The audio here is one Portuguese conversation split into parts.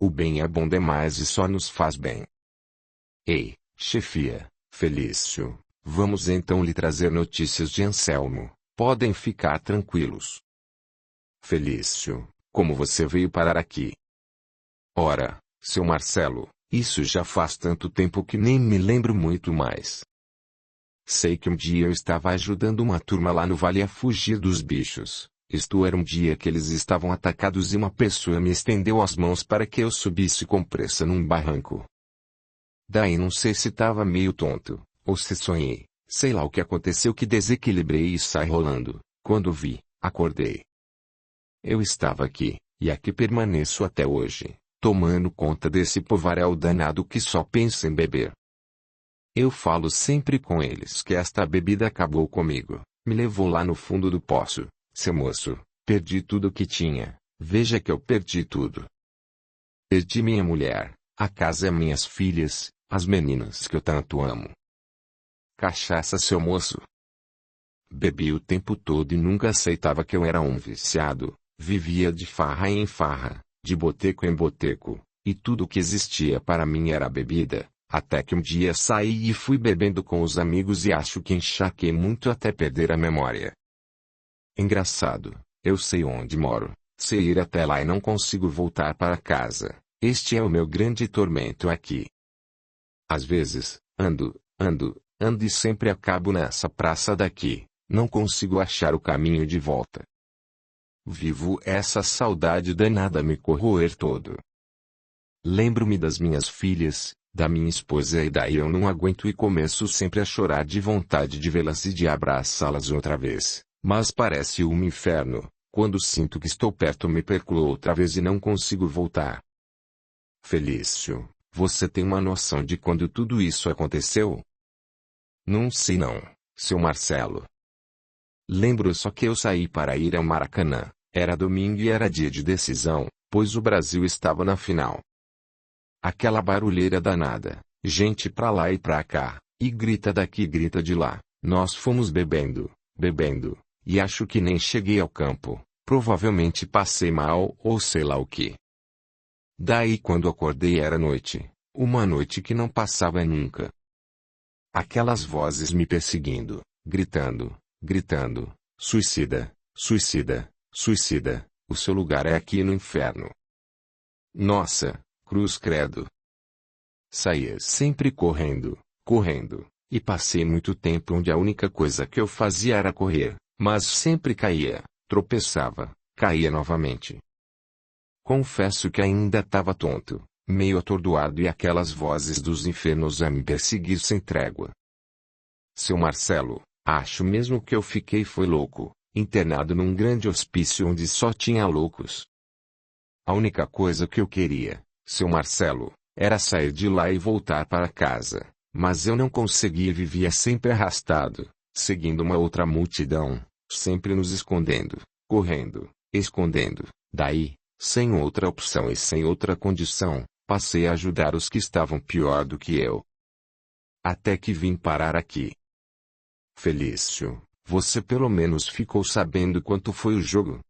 O bem é bom demais e só nos faz bem. Ei, chefia, Felício, vamos então lhe trazer notícias de Anselmo, podem ficar tranquilos. Felício, como você veio parar aqui? Ora, seu Marcelo, isso já faz tanto tempo que nem me lembro muito mais. Sei que um dia eu estava ajudando uma turma lá no vale a fugir dos bichos. Isto era um dia que eles estavam atacados e uma pessoa me estendeu as mãos para que eu subisse com pressa num barranco. Daí não sei se estava meio tonto, ou se sonhei, sei lá o que aconteceu que desequilibrei e saí rolando. Quando vi, acordei. Eu estava aqui, e aqui permaneço até hoje, tomando conta desse povaréu danado que só pensa em beber. Eu falo sempre com eles que esta bebida acabou comigo, me levou lá no fundo do poço. Seu moço, perdi tudo o que tinha, veja que eu perdi tudo. Perdi minha mulher, a casa e minhas filhas, as meninas que eu tanto amo. Cachaça, seu moço. Bebi o tempo todo e nunca aceitava que eu era um viciado, vivia de farra em farra, de boteco em boteco, e tudo o que existia para mim era bebida, até que um dia saí e fui bebendo com os amigos e acho que enxaquei muito até perder a memória. Engraçado, eu sei onde moro, sei ir até lá e não consigo voltar para casa, este é o meu grande tormento aqui. Às vezes, ando e sempre acabo nessa praça daqui, não consigo achar o caminho de volta. Vivo essa saudade danada a me corroer todo. Lembro-me das minhas filhas, da minha esposa e daí eu não aguento e começo sempre a chorar de vontade de vê-las e de abraçá-las outra vez. Mas parece um inferno, quando sinto que estou perto me perco outra vez e não consigo voltar. Felício, você tem uma noção de quando tudo isso aconteceu? Não sei não, seu Marcelo. Lembro só que eu saí para ir ao Maracanã, era domingo e era dia de decisão, pois o Brasil estava na final. Aquela barulheira danada, gente pra lá e pra cá, e grita daqui e grita de lá, nós fomos bebendo. E acho que nem cheguei ao campo, provavelmente passei mal ou sei lá o que. Daí quando acordei era noite, uma noite que não passava nunca. Aquelas vozes me perseguindo, gritando, suicida, o seu lugar é aqui no inferno. Nossa, cruz credo. Saía sempre correndo, e passei muito tempo onde a única coisa que eu fazia era correr. Mas sempre caía, tropeçava, caía novamente. Confesso que ainda estava tonto, meio atordoado e aquelas vozes dos infernos a me perseguir sem trégua. Seu Marcelo, acho mesmo que eu fiquei foi louco, internado num grande hospício onde só tinha loucos. A única coisa que eu queria, seu Marcelo, era sair de lá e voltar para casa, mas eu não conseguia e vivia sempre arrastado, seguindo uma outra multidão. Sempre nos escondendo, correndo, escondendo. Daí, sem outra opção e sem outra condição, passei a ajudar os que estavam pior do que eu. Até que vim parar aqui. Felício, você pelo menos ficou sabendo quanto foi o jogo?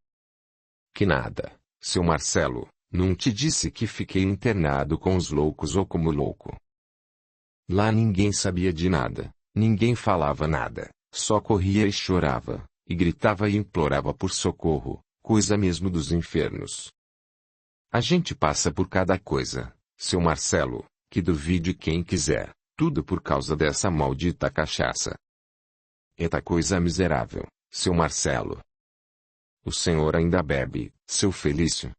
Que nada, seu Marcelo, não te disse que fiquei internado com os loucos ou como louco. Lá ninguém sabia de nada, ninguém falava nada, só corria e chorava. E gritava e implorava por socorro, coisa mesmo dos infernos. A gente passa por cada coisa, seu Marcelo, que duvide quem quiser, tudo por causa dessa maldita cachaça. Eita coisa miserável, seu Marcelo. O senhor ainda bebe, seu Felício?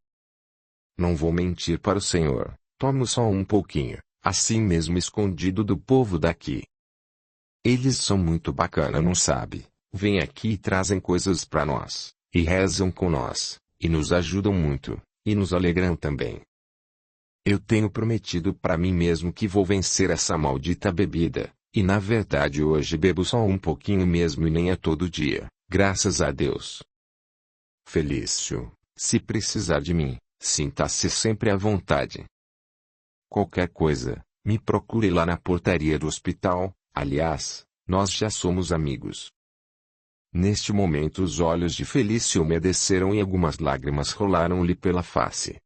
Não vou mentir para o senhor, tomo só um pouquinho, assim mesmo escondido do povo daqui. Eles são muito bacana, não sabe? Vêm aqui e trazem coisas para nós, e rezam com nós, e nos ajudam muito, e nos alegram também. Eu tenho prometido para mim mesmo que vou vencer essa maldita bebida, e na verdade hoje bebo só um pouquinho mesmo e nem é todo dia, graças a Deus. Felício, se precisar de mim, sinta-se sempre à vontade. Qualquer coisa, me procure lá na portaria do hospital, aliás, nós já somos amigos. Neste momento os olhos de Felício umedeceram e algumas lágrimas rolaram-lhe pela face.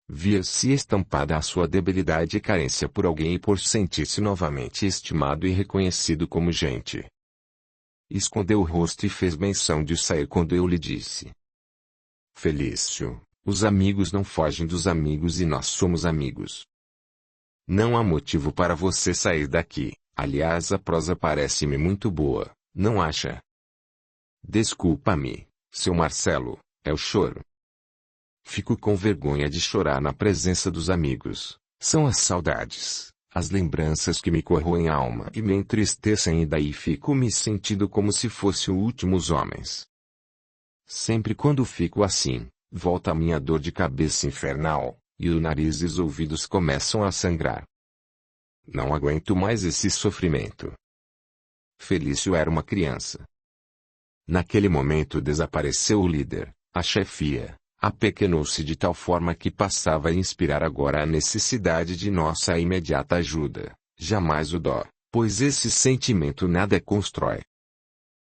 Via-se estampada a sua debilidade e carência por alguém e por sentir-se novamente estimado e reconhecido como gente. Escondeu o rosto e fez menção de sair quando eu lhe disse: Felício, os amigos não fogem dos amigos e nós somos amigos. Não há motivo para você sair daqui, aliás a prosa parece-me muito boa, não acha? Desculpa-me, seu Marcelo, é o choro. Fico com vergonha de chorar na presença dos amigos. São as saudades, as lembranças que me corroem a alma e me entristecem e daí fico me sentindo como se fosse o último dos homens. Sempre quando fico assim, volta a minha dor de cabeça infernal, e o nariz e os ouvidos começam a sangrar. Não aguento mais esse sofrimento. Felício era uma criança. Naquele momento desapareceu o líder, a chefia. Apequenou-se de tal forma que passava a inspirar agora a necessidade de nossa imediata ajuda, jamais o dó, pois esse sentimento nada constrói.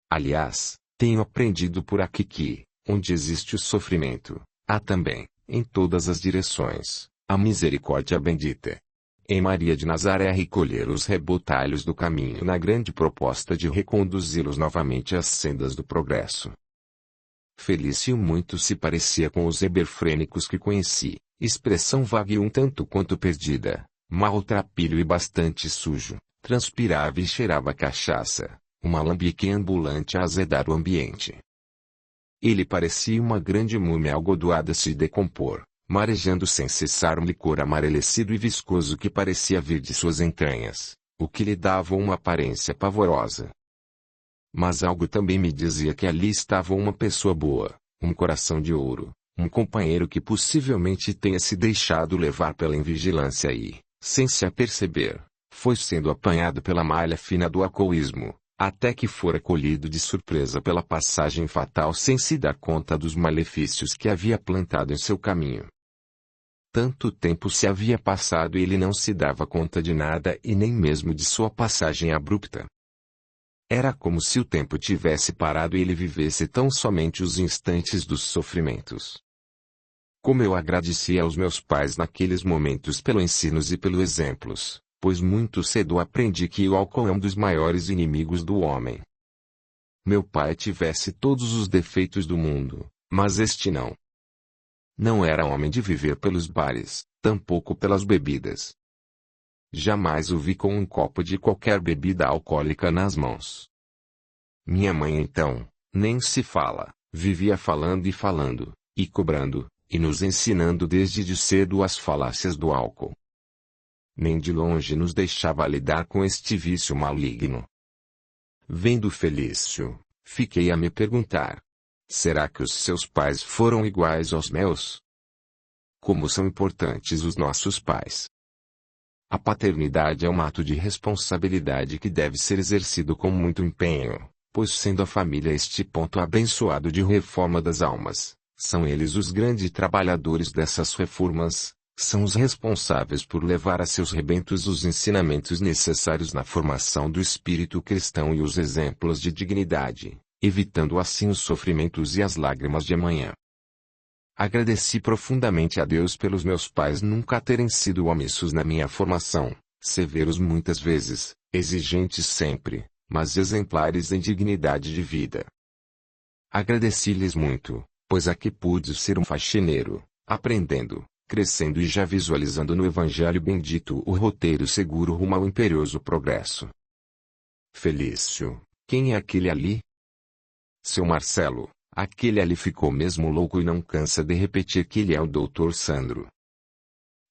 Aliás, tenho aprendido por aqui que, onde existe o sofrimento, há também, em todas as direções, a misericórdia bendita. Em Maria de Nazaré recolher os rebotalhos do caminho na grande proposta de reconduzi-los novamente às sendas do progresso. Felício muito se parecia com os eberfrênicos que conheci, expressão vaga e um tanto quanto perdida, maltrapilho e bastante sujo, transpirava e cheirava cachaça, uma alambique ambulante a azedar o ambiente. Ele parecia uma grande múmia algodoada a se decompor, marejando sem cessar um licor amarelecido e viscoso que parecia vir de suas entranhas, o que lhe dava uma aparência pavorosa. Mas algo também me dizia que ali estava uma pessoa boa, um coração de ouro, um companheiro que possivelmente tenha se deixado levar pela invigilância e, sem se aperceber, foi sendo apanhado pela malha fina do alcoolismo, até que fora colhido de surpresa pela passagem fatal sem se dar conta dos malefícios que havia plantado em seu caminho. Tanto tempo se havia passado e ele não se dava conta de nada e nem mesmo de sua passagem abrupta. Era como se o tempo tivesse parado e ele vivesse tão somente os instantes dos sofrimentos. Como eu agradecia aos meus pais naqueles momentos pelos ensinos e pelos exemplos, pois muito cedo aprendi que o álcool é um dos maiores inimigos do homem. Meu pai tivesse todos os defeitos do mundo, mas este não. Não era homem de viver pelos bares, tampouco pelas bebidas. Jamais o vi com um copo de qualquer bebida alcoólica nas mãos. Minha mãe então, nem se fala, vivia falando, e cobrando, e nos ensinando desde de cedo as falácias do álcool. Nem de longe nos deixava lidar com este vício maligno. Vendo Felício, fiquei a me perguntar: será que os seus pais foram iguais aos meus? Como são importantes os nossos pais! A paternidade é um ato de responsabilidade que deve ser exercido com muito empenho, pois sendo a família este ponto abençoado de reforma das almas, são eles os grandes trabalhadores dessas reformas, são os responsáveis por levar a seus rebentos os ensinamentos necessários na formação do espírito cristão e os exemplos de dignidade, evitando assim os sofrimentos e as lágrimas de amanhã. Agradeci profundamente a Deus pelos meus pais nunca terem sido omissos na minha formação, severos muitas vezes, exigentes sempre, mas exemplares em dignidade de vida. Agradeci-lhes muito, pois aqui pude ser um faxineiro, aprendendo, crescendo e já visualizando no Evangelho bendito o roteiro seguro rumo ao imperioso progresso. Felício, quem é aquele ali? Seu Marcelo. Aquele ali ficou mesmo louco e não cansa de repetir que ele é o Dr. Sandro.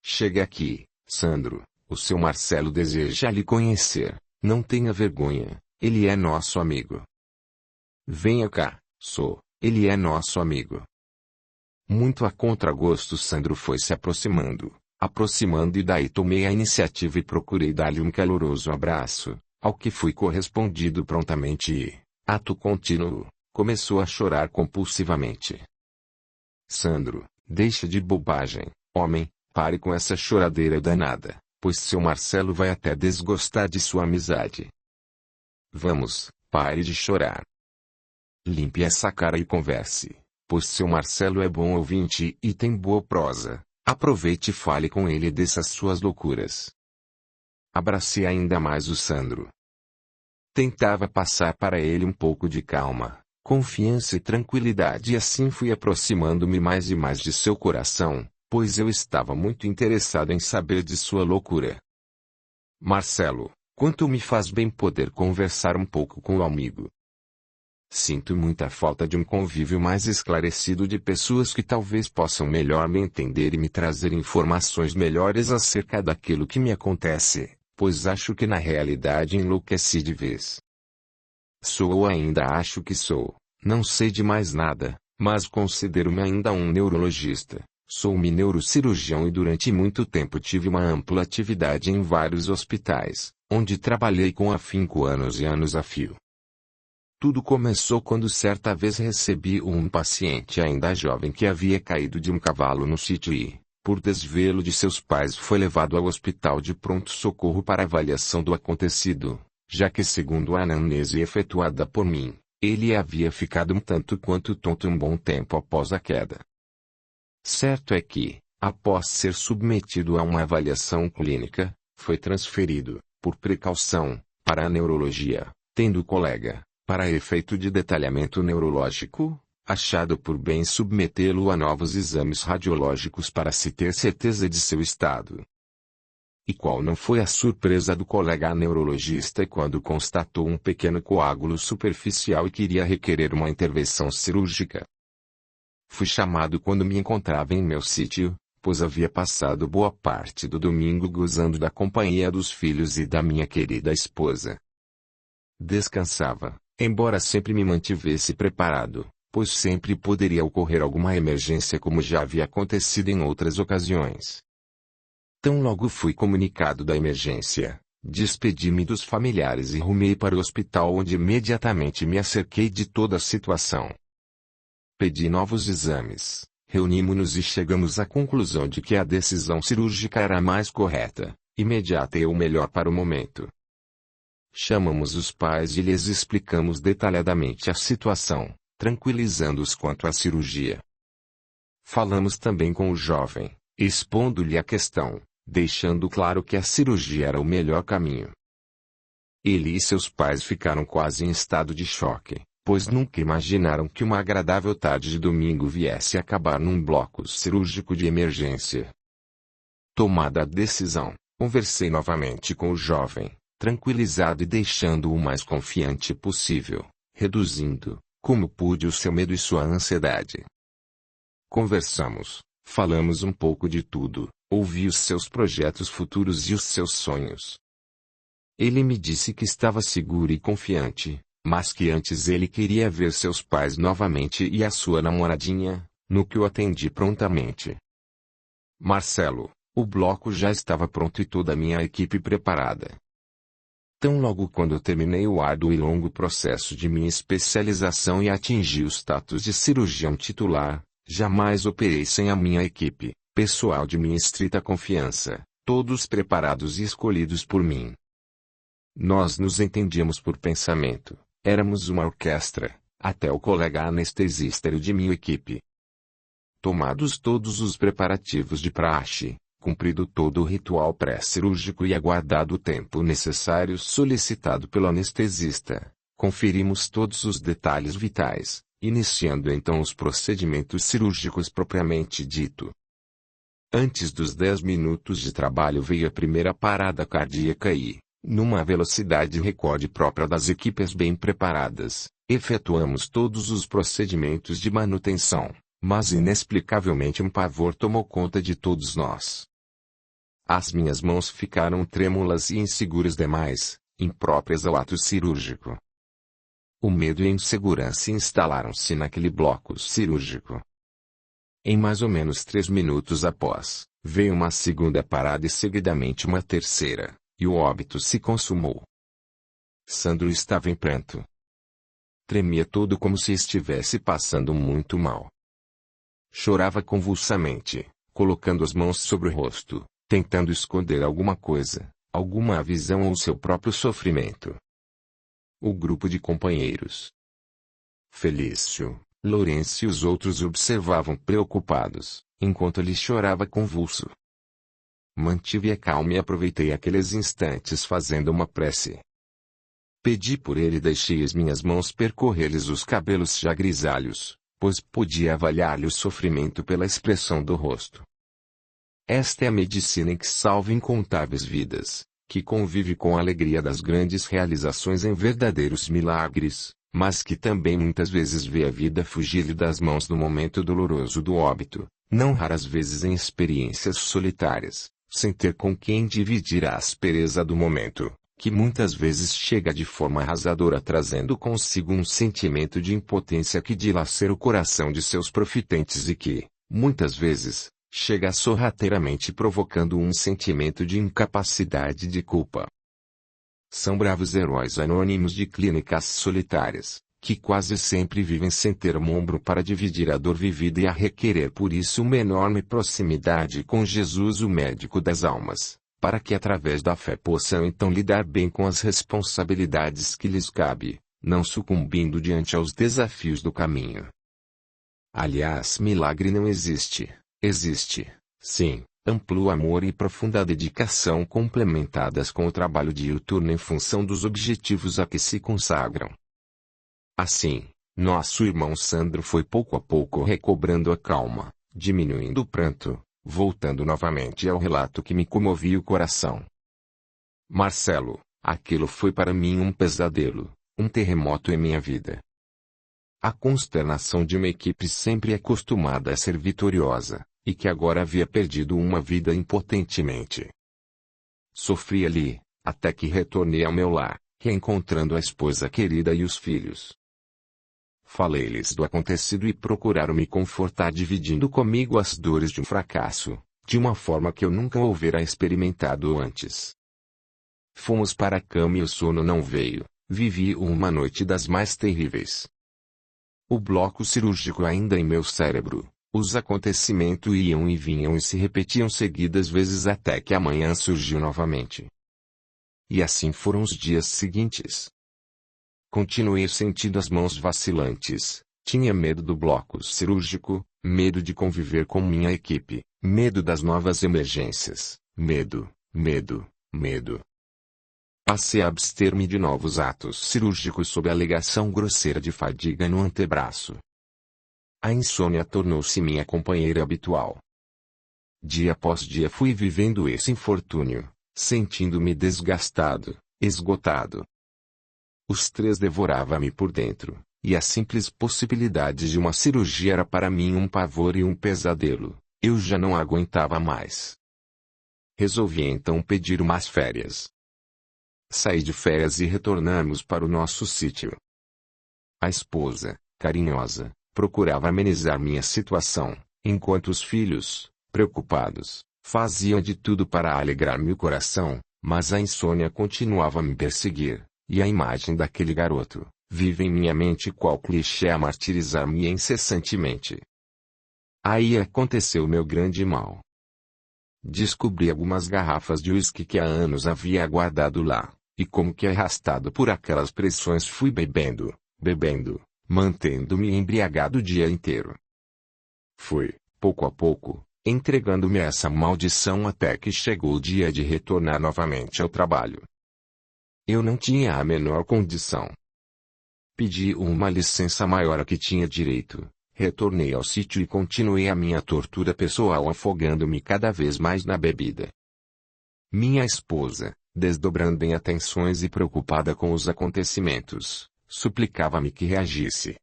Chegue aqui, Sandro, o seu Marcelo deseja lhe conhecer, não tenha vergonha, ele é nosso amigo. Venha cá, ele é nosso amigo. Muito a contragosto Sandro foi se aproximando e daí tomei a iniciativa e procurei dar-lhe um caloroso abraço, ao que fui correspondido prontamente e, ato contínuo, começou a chorar compulsivamente. Sandro, deixa de bobagem, homem, pare com essa choradeira danada, pois seu Marcelo vai até desgostar de sua amizade. Vamos, pare de chorar. Limpe essa cara e converse, pois seu Marcelo é bom ouvinte e tem boa prosa, Aproveite e fale com ele dessas suas loucuras. Abracei ainda mais o Sandro. Tentava passar para ele um pouco de calma, confiança e tranquilidade, e assim fui aproximando-me mais e mais de seu coração, pois eu estava muito interessado em saber de sua loucura. Marcelo, quanto me faz bem poder conversar um pouco com o amigo. Sinto muita falta de um convívio mais esclarecido, de pessoas que talvez possam melhor me entender e me trazer informações melhores acerca daquilo que me acontece, pois acho que na realidade enlouqueci de vez. Sou ou ainda acho que sou, não sei de mais nada, mas considero-me ainda um neurologista. Sou-me neurocirurgião e durante muito tempo tive uma ampla atividade em vários hospitais, onde trabalhei com afinco anos e anos a fio. Tudo começou quando certa vez recebi um paciente ainda jovem que havia caído de um cavalo no sítio e, por desvelo de seus pais, foi levado ao hospital de pronto-socorro para avaliação do acontecido, já que, segundo a anamnese efetuada por mim, ele havia ficado um tanto quanto tonto um bom tempo após a queda. Certo é que, após ser submetido a uma avaliação clínica, foi transferido, por precaução, para a neurologia, tendo o colega, para efeito de detalhamento neurológico, achado por bem submetê-lo a novos exames radiológicos para se ter certeza de seu estado. E qual não foi a surpresa do colega neurologista quando constatou um pequeno coágulo superficial e queria requerer uma intervenção cirúrgica. Fui chamado quando me encontrava em meu sítio, pois havia passado boa parte do domingo gozando da companhia dos filhos e da minha querida esposa. Descansava, embora sempre me mantivesse preparado, pois sempre poderia ocorrer alguma emergência, como já havia acontecido em outras ocasiões. Tão logo fui comunicado da emergência, despedi-me dos familiares e rumei para o hospital, onde imediatamente me acerquei de toda a situação. Pedi novos exames, reunimos-nos e chegamos à conclusão de que a decisão cirúrgica era a mais correta, imediata e o melhor para o momento. Chamamos os pais e lhes explicamos detalhadamente a situação, tranquilizando-os quanto à cirurgia. Falamos também com o jovem, expondo-lhe a questão, deixando claro que a cirurgia era o melhor caminho. Ele e seus pais ficaram quase em estado de choque, pois nunca imaginaram que uma agradável tarde de domingo viesse a acabar num bloco cirúrgico de emergência. Tomada a decisão, conversei novamente com o jovem, tranquilizado e deixando-o mais confiante possível, reduzindo, como pude, o seu medo e sua ansiedade. Conversamos, falamos um pouco de tudo, ouvi os seus projetos futuros e os seus sonhos. Ele me disse que estava seguro e confiante, mas que antes ele queria ver seus pais novamente e a sua namoradinha, no que eu atendi prontamente. Marcelo, o bloco já estava pronto e toda a minha equipe preparada. Tão logo quando eu terminei o árduo e longo processo de minha especialização e atingi o status de cirurgião titular, jamais operei sem a minha equipe, pessoal de minha estrita confiança, todos preparados e escolhidos por mim. Nós nos entendíamos por pensamento, éramos uma orquestra, até o colega anestesista e o de minha equipe. Tomados todos os preparativos de praxe, cumprido todo o ritual pré-cirúrgico e aguardado o tempo necessário solicitado pelo anestesista, conferimos todos os detalhes vitais, iniciando então os procedimentos cirúrgicos propriamente dito. Antes dos 10 minutos de trabalho veio a primeira parada cardíaca e, numa velocidade recorde própria das equipes bem preparadas, efetuamos todos os procedimentos de manutenção, mas inexplicavelmente um pavor tomou conta de todos nós. As minhas mãos ficaram trêmulas e inseguras demais, impróprias ao ato cirúrgico. O medo e a insegurança instalaram-se naquele bloco cirúrgico. Em mais ou menos 3 minutos após, veio uma segunda parada e seguidamente uma terceira, e o óbito se consumou. Sandro estava em pranto. Tremia todo como se estivesse passando muito mal. Chorava convulsamente, colocando as mãos sobre o rosto, tentando esconder alguma coisa, alguma visão ou seu próprio sofrimento. O grupo de companheiros, Felício, Lourenço e os outros observavam preocupados, enquanto ele chorava convulso. Mantive a calma e aproveitei aqueles instantes fazendo uma prece. Pedi por ele e deixei as minhas mãos percorrer-lhes os cabelos já grisalhos, pois podia avaliar-lhe o sofrimento pela expressão do rosto. Esta é a medicina que salva incontáveis vidas, que convive com a alegria das grandes realizações em verdadeiros milagres, mas que também muitas vezes vê a vida fugir-lhe das mãos no momento doloroso do óbito, não raras vezes em experiências solitárias, sem ter com quem dividir a aspereza do momento, que muitas vezes chega de forma arrasadora trazendo consigo um sentimento de impotência que dilacera o coração de seus profitentes e que, muitas vezes, chega sorrateiramente provocando um sentimento de incapacidade e de culpa. São bravos heróis anônimos de clínicas solitárias, que quase sempre vivem sem ter um ombro para dividir a dor vivida e a requerer por isso uma enorme proximidade com Jesus o médico das almas, para que através da fé possam então lidar bem com as responsabilidades que lhes cabe, não sucumbindo diante aos desafios do caminho. Aliás, milagre não existe. Existe, sim, amplo amor e profunda dedicação complementadas com o trabalho diuturno em função dos objetivos a que se consagram. Assim, nosso irmão Sandro foi pouco a pouco recobrando a calma, diminuindo o pranto, voltando novamente ao relato que me comovia o coração. Marcelo, aquilo foi para mim um pesadelo, um terremoto em minha vida. A consternação de uma equipe sempre acostumada a ser vitoriosa, e que agora havia perdido uma vida impotentemente. Sofri ali, até que retornei ao meu lar, reencontrando a esposa querida e os filhos. Falei-lhes do acontecido e procuraram me confortar dividindo comigo as dores de um fracasso, de uma forma que eu nunca houvera experimentado antes. Fomos para a cama e o sono não veio, vivi uma noite das mais terríveis. O bloco cirúrgico ainda em meu cérebro. Os acontecimentos iam e vinham e se repetiam seguidas vezes até que a manhã surgiu novamente. E assim foram os dias seguintes. Continuei sentindo as mãos vacilantes, tinha medo do bloco cirúrgico, medo de conviver com minha equipe, medo das novas emergências, medo. Passei a abster-me de novos atos cirúrgicos sob a alegação grosseira de fadiga no antebraço. A insônia tornou-se minha companheira habitual. Dia após dia fui vivendo esse infortúnio, sentindo-me desgastado, esgotado. O estresse devorava-me por dentro, e a simples possibilidade de uma cirurgia era para mim um pavor e um pesadelo. Eu já não aguentava mais. Resolvi então pedir umas férias. Saí de férias e retornamos para o nosso sítio. A esposa, carinhosa, procurava amenizar minha situação, enquanto os filhos, preocupados, faziam de tudo para alegrar-me o coração, mas a insônia continuava a me perseguir, e a imagem daquele garoto, vive em minha mente qual clichê a martirizar-me incessantemente. Aí aconteceu meu grande mal. Descobri algumas garrafas de uísque que há anos havia guardado lá, e como que arrastado por aquelas pressões fui bebendo, mantendo-me embriagado o dia inteiro. Fui, pouco a pouco, entregando-me a essa maldição até que chegou o dia de retornar novamente ao trabalho. Eu não tinha a menor condição. Pedi uma licença maior a que tinha direito, retornei ao sítio e continuei a minha tortura pessoal afogando-me cada vez mais na bebida. Minha esposa, desdobrando em atenções e preocupada com os acontecimentos, suplicava-me que reagisse.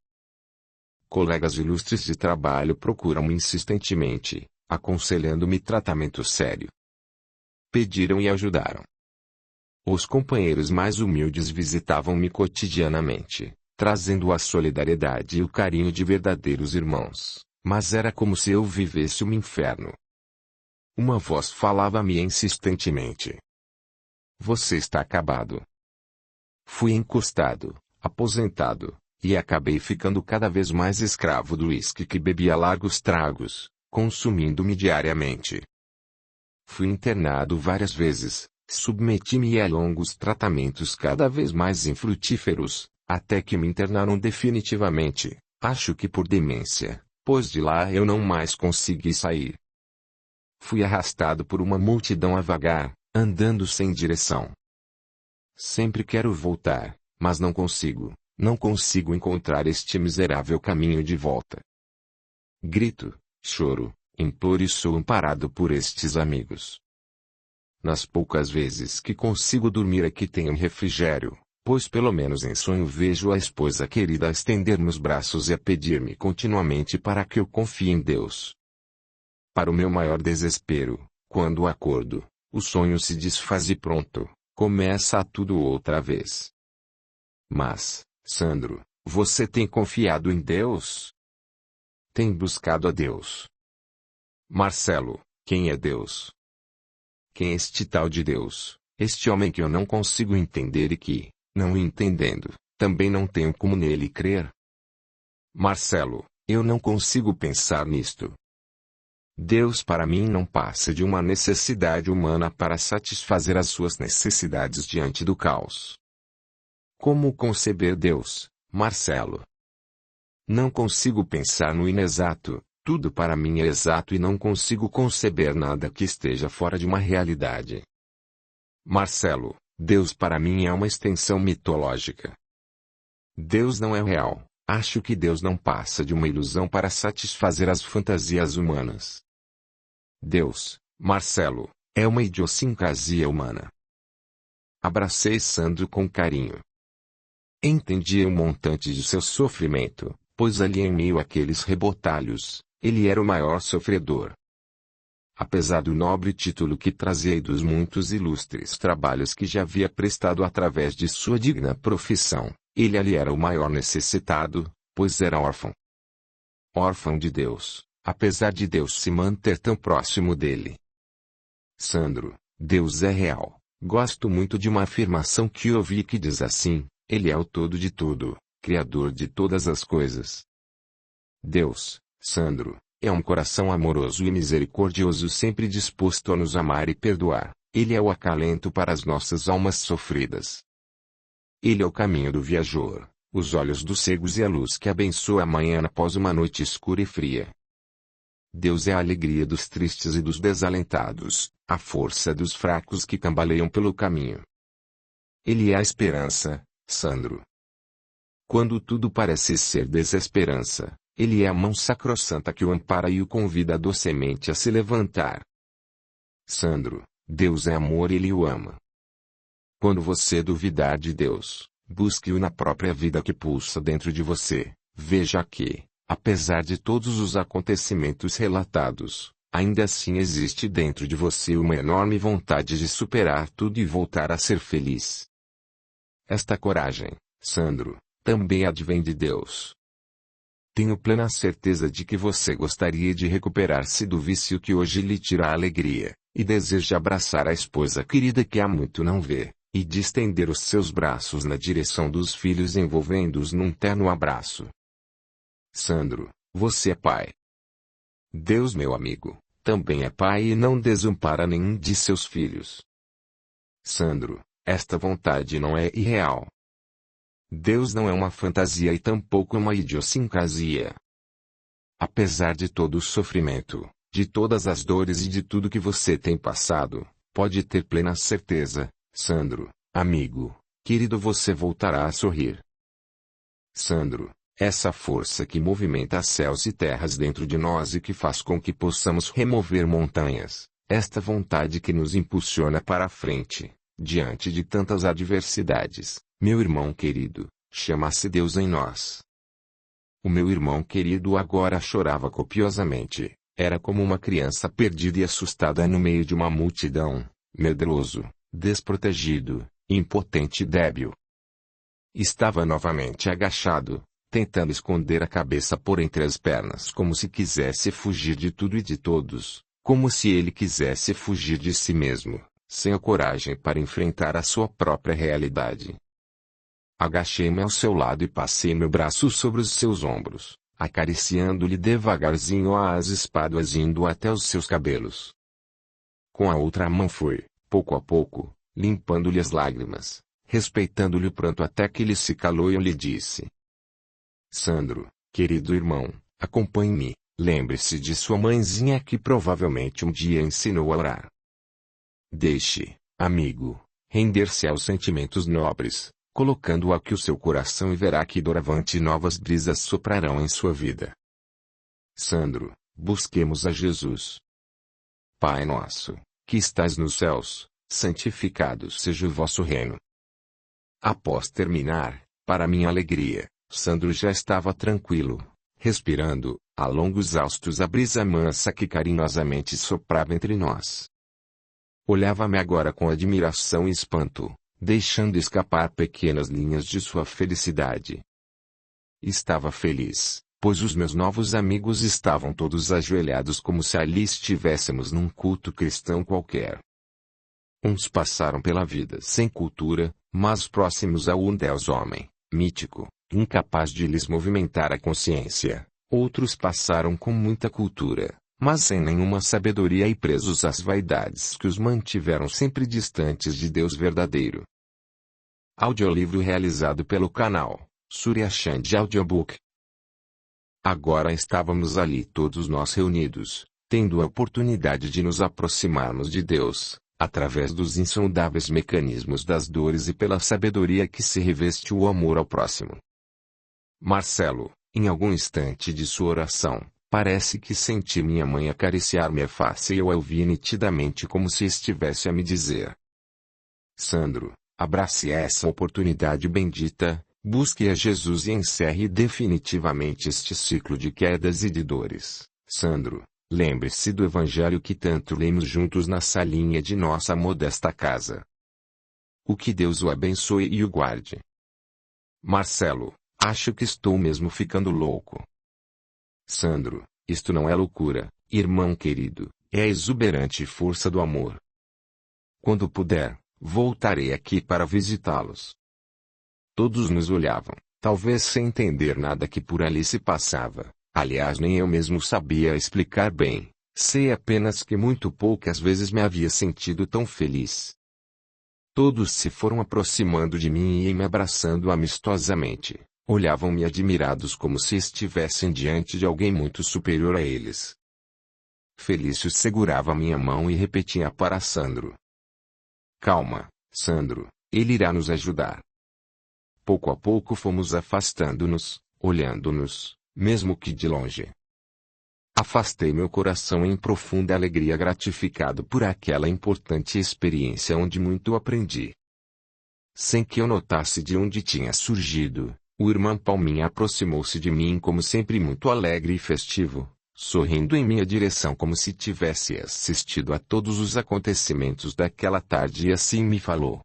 Colegas ilustres de trabalho procuram-me insistentemente, aconselhando-me tratamento sério. Pediram e ajudaram. Os companheiros mais humildes visitavam-me cotidianamente, trazendo a solidariedade e o carinho de verdadeiros irmãos, mas era como se eu vivesse um inferno. Uma voz falava-me insistentemente. Você está acabado. Fui encostado, aposentado, e acabei ficando cada vez mais escravo do uísque que bebia largos tragos, consumindo-me diariamente. Fui internado várias vezes, submeti-me a longos tratamentos cada vez mais infrutíferos, até que me internaram definitivamente, acho que por demência, Depois de lá eu não mais consegui sair. Fui arrastado por uma multidão a vagar, andando sem direção. Sempre quero voltar, mas não consigo encontrar este miserável caminho de volta. Grito, choro, imploro e sou amparado por estes amigos. Nas poucas vezes que consigo dormir aqui tenho refrigério, pois pelo menos em sonho vejo a esposa querida a estender-me os braços e a pedir-me continuamente para que eu confie em Deus. Para o meu maior desespero, quando acordo, o sonho se desfaz e pronto, começa tudo outra vez. Mas, Sandro, você tem confiado em Deus? Tem buscado a Deus? Marcelo, quem é Deus? Quem é este tal de Deus, este homem que eu não consigo entender e que, não entendendo, também não tenho como nele crer? Marcelo, eu não consigo pensar nisto. Deus para mim não passa de uma necessidade humana para satisfazer as suas necessidades diante do caos. Como conceber Deus, Marcelo? Não consigo pensar no inexato, tudo para mim é exato e não consigo conceber nada que esteja fora de uma realidade. Marcelo, Deus para mim é uma extensão mitológica. Deus não é real, acho que Deus não passa de uma ilusão para satisfazer as fantasias humanas. Deus, Marcelo, é uma idiosincrasia humana. Abracei Sandro com carinho. Entendia um montante de seu sofrimento, pois ali em meio àqueles rebotalhos, ele era o maior sofredor. Apesar do nobre título que trazia e dos muitos ilustres trabalhos que já havia prestado através de sua digna profissão, ele ali era o maior necessitado, pois era órfão. Órfão de Deus, apesar de Deus se manter tão próximo dele. Sandro, Deus é real. Gosto muito de uma afirmação que ouvi que diz assim: Ele é o todo de tudo, Criador de todas as coisas. Deus, Sandro, é um coração amoroso e misericordioso sempre disposto a nos amar e perdoar. Ele é o acalento para as nossas almas sofridas. Ele é o caminho do viajor, os olhos dos cegos e a luz que abençoa a manhã após uma noite escura e fria. Deus é a alegria dos tristes e dos desalentados, a força dos fracos que cambaleiam pelo caminho. Ele é a esperança, Sandro. Quando tudo parece ser desesperança, ele é a mão sacrossanta que o ampara e o convida docemente a se levantar. Sandro, Deus é amor e ele o ama. Quando você duvidar de Deus, busque-o na própria vida que pulsa dentro de você. Veja que, apesar de todos os acontecimentos relatados, ainda assim existe dentro de você uma enorme vontade de superar tudo e voltar a ser feliz. Esta coragem, Sandro, também advém de Deus. Tenho plena certeza de que você gostaria de recuperar-se do vício que hoje lhe tira a alegria, e deseja abraçar a esposa querida que há muito não vê, e de estender os seus braços na direção dos filhos envolvendo-os num terno abraço. Sandro, você é pai. Deus, meu amigo, também é pai e não desampara nenhum de seus filhos. Sandro, esta vontade não é irreal. Deus não é uma fantasia e tampouco uma idiosincrasia. Apesar de todo o sofrimento, de todas as dores e de tudo que você tem passado, pode ter plena certeza, Sandro, amigo, querido, você voltará a sorrir. Sandro, essa força que movimenta céus e terras dentro de nós e que faz com que possamos remover montanhas, esta vontade que nos impulsiona para a frente, diante de tantas adversidades, meu irmão querido, chama-se Deus em nós. O meu irmão querido agora chorava copiosamente, era como uma criança perdida e assustada no meio de uma multidão, medroso, desprotegido, impotente e débil. Estava novamente agachado, tentando esconder a cabeça por entre as pernas como se quisesse fugir de tudo e de todos, como se ele quisesse fugir de si mesmo, sem a coragem para enfrentar a sua própria realidade. Agachei-me ao seu lado e passei meu braço sobre os seus ombros, acariciando-lhe devagarzinho as espáduas indo até os seus cabelos. Com a outra mão fui, pouco a pouco, limpando-lhe as lágrimas, respeitando-lhe o pranto até que ele se calou e eu lhe disse: Sandro, querido irmão, acompanhe-me. lembre-se de sua mãezinha que provavelmente um dia ensinou a orar. Deixe, amigo, render-se aos sentimentos nobres, colocando-o aqui o seu coração e verá que doravante novas brisas soprarão em sua vida. Sandro, busquemos a Jesus. Pai nosso, que estás nos céus, santificado seja o vosso reino. Após terminar, para minha alegria, Sandro já estava tranquilo, respirando, a longos haustos a brisa mansa que carinhosamente soprava entre nós. Olhava-me agora com admiração e espanto, deixando escapar pequenas linhas de sua felicidade. Estava feliz, pois os meus novos amigos estavam todos ajoelhados como se ali estivéssemos num culto cristão qualquer. Uns passaram pela vida sem cultura, mas próximos a um Deus homem, mítico, incapaz de lhes movimentar a consciência. Outros passaram com muita cultura, mas sem nenhuma sabedoria e presos às vaidades que os mantiveram sempre distantes de Deus verdadeiro. Audiolivro realizado pelo canal Surya Chand Audiobook. Agora estávamos ali todos nós reunidos, tendo a oportunidade de nos aproximarmos de Deus, através dos insondáveis mecanismos das dores e pela sabedoria que se reveste o amor ao próximo. Marcelo, em algum instante de sua oração, parece que senti minha mãe acariciar minha face e eu a ouvi nitidamente como se estivesse a me dizer: Sandro, abrace essa oportunidade bendita, busque a Jesus e encerre definitivamente este ciclo de quedas e de dores. Sandro, lembre-se do evangelho que tanto lemos juntos na salinha de nossa modesta casa. O que Deus o abençoe e o guarde. Marcelo, acho que estou mesmo ficando louco. Sandro, isto não é loucura, irmão querido, é a exuberante força do amor. Quando puder, voltarei aqui para visitá-los. Todos nos olhavam, talvez sem entender nada que por ali se passava. Aliás, nem eu mesmo sabia explicar bem, sei apenas que muito poucas vezes me havia sentido tão feliz. Todos se foram aproximando de mim e me abraçando amistosamente, olhavam-me admirados como se estivessem diante de alguém muito superior a eles. Felício segurava minha mão e repetia para Sandro: Calma, Sandro, ele irá nos ajudar. Pouco a pouco fomos afastando-nos, olhando-nos, mesmo que de longe. Afastei meu coração em profunda alegria, gratificado por aquela importante experiência onde muito aprendi. Sem que eu notasse de onde tinha surgido, o irmão Palminha aproximou-se de mim como sempre muito alegre e festivo, sorrindo em minha direção como se tivesse assistido a todos os acontecimentos daquela tarde e assim me falou: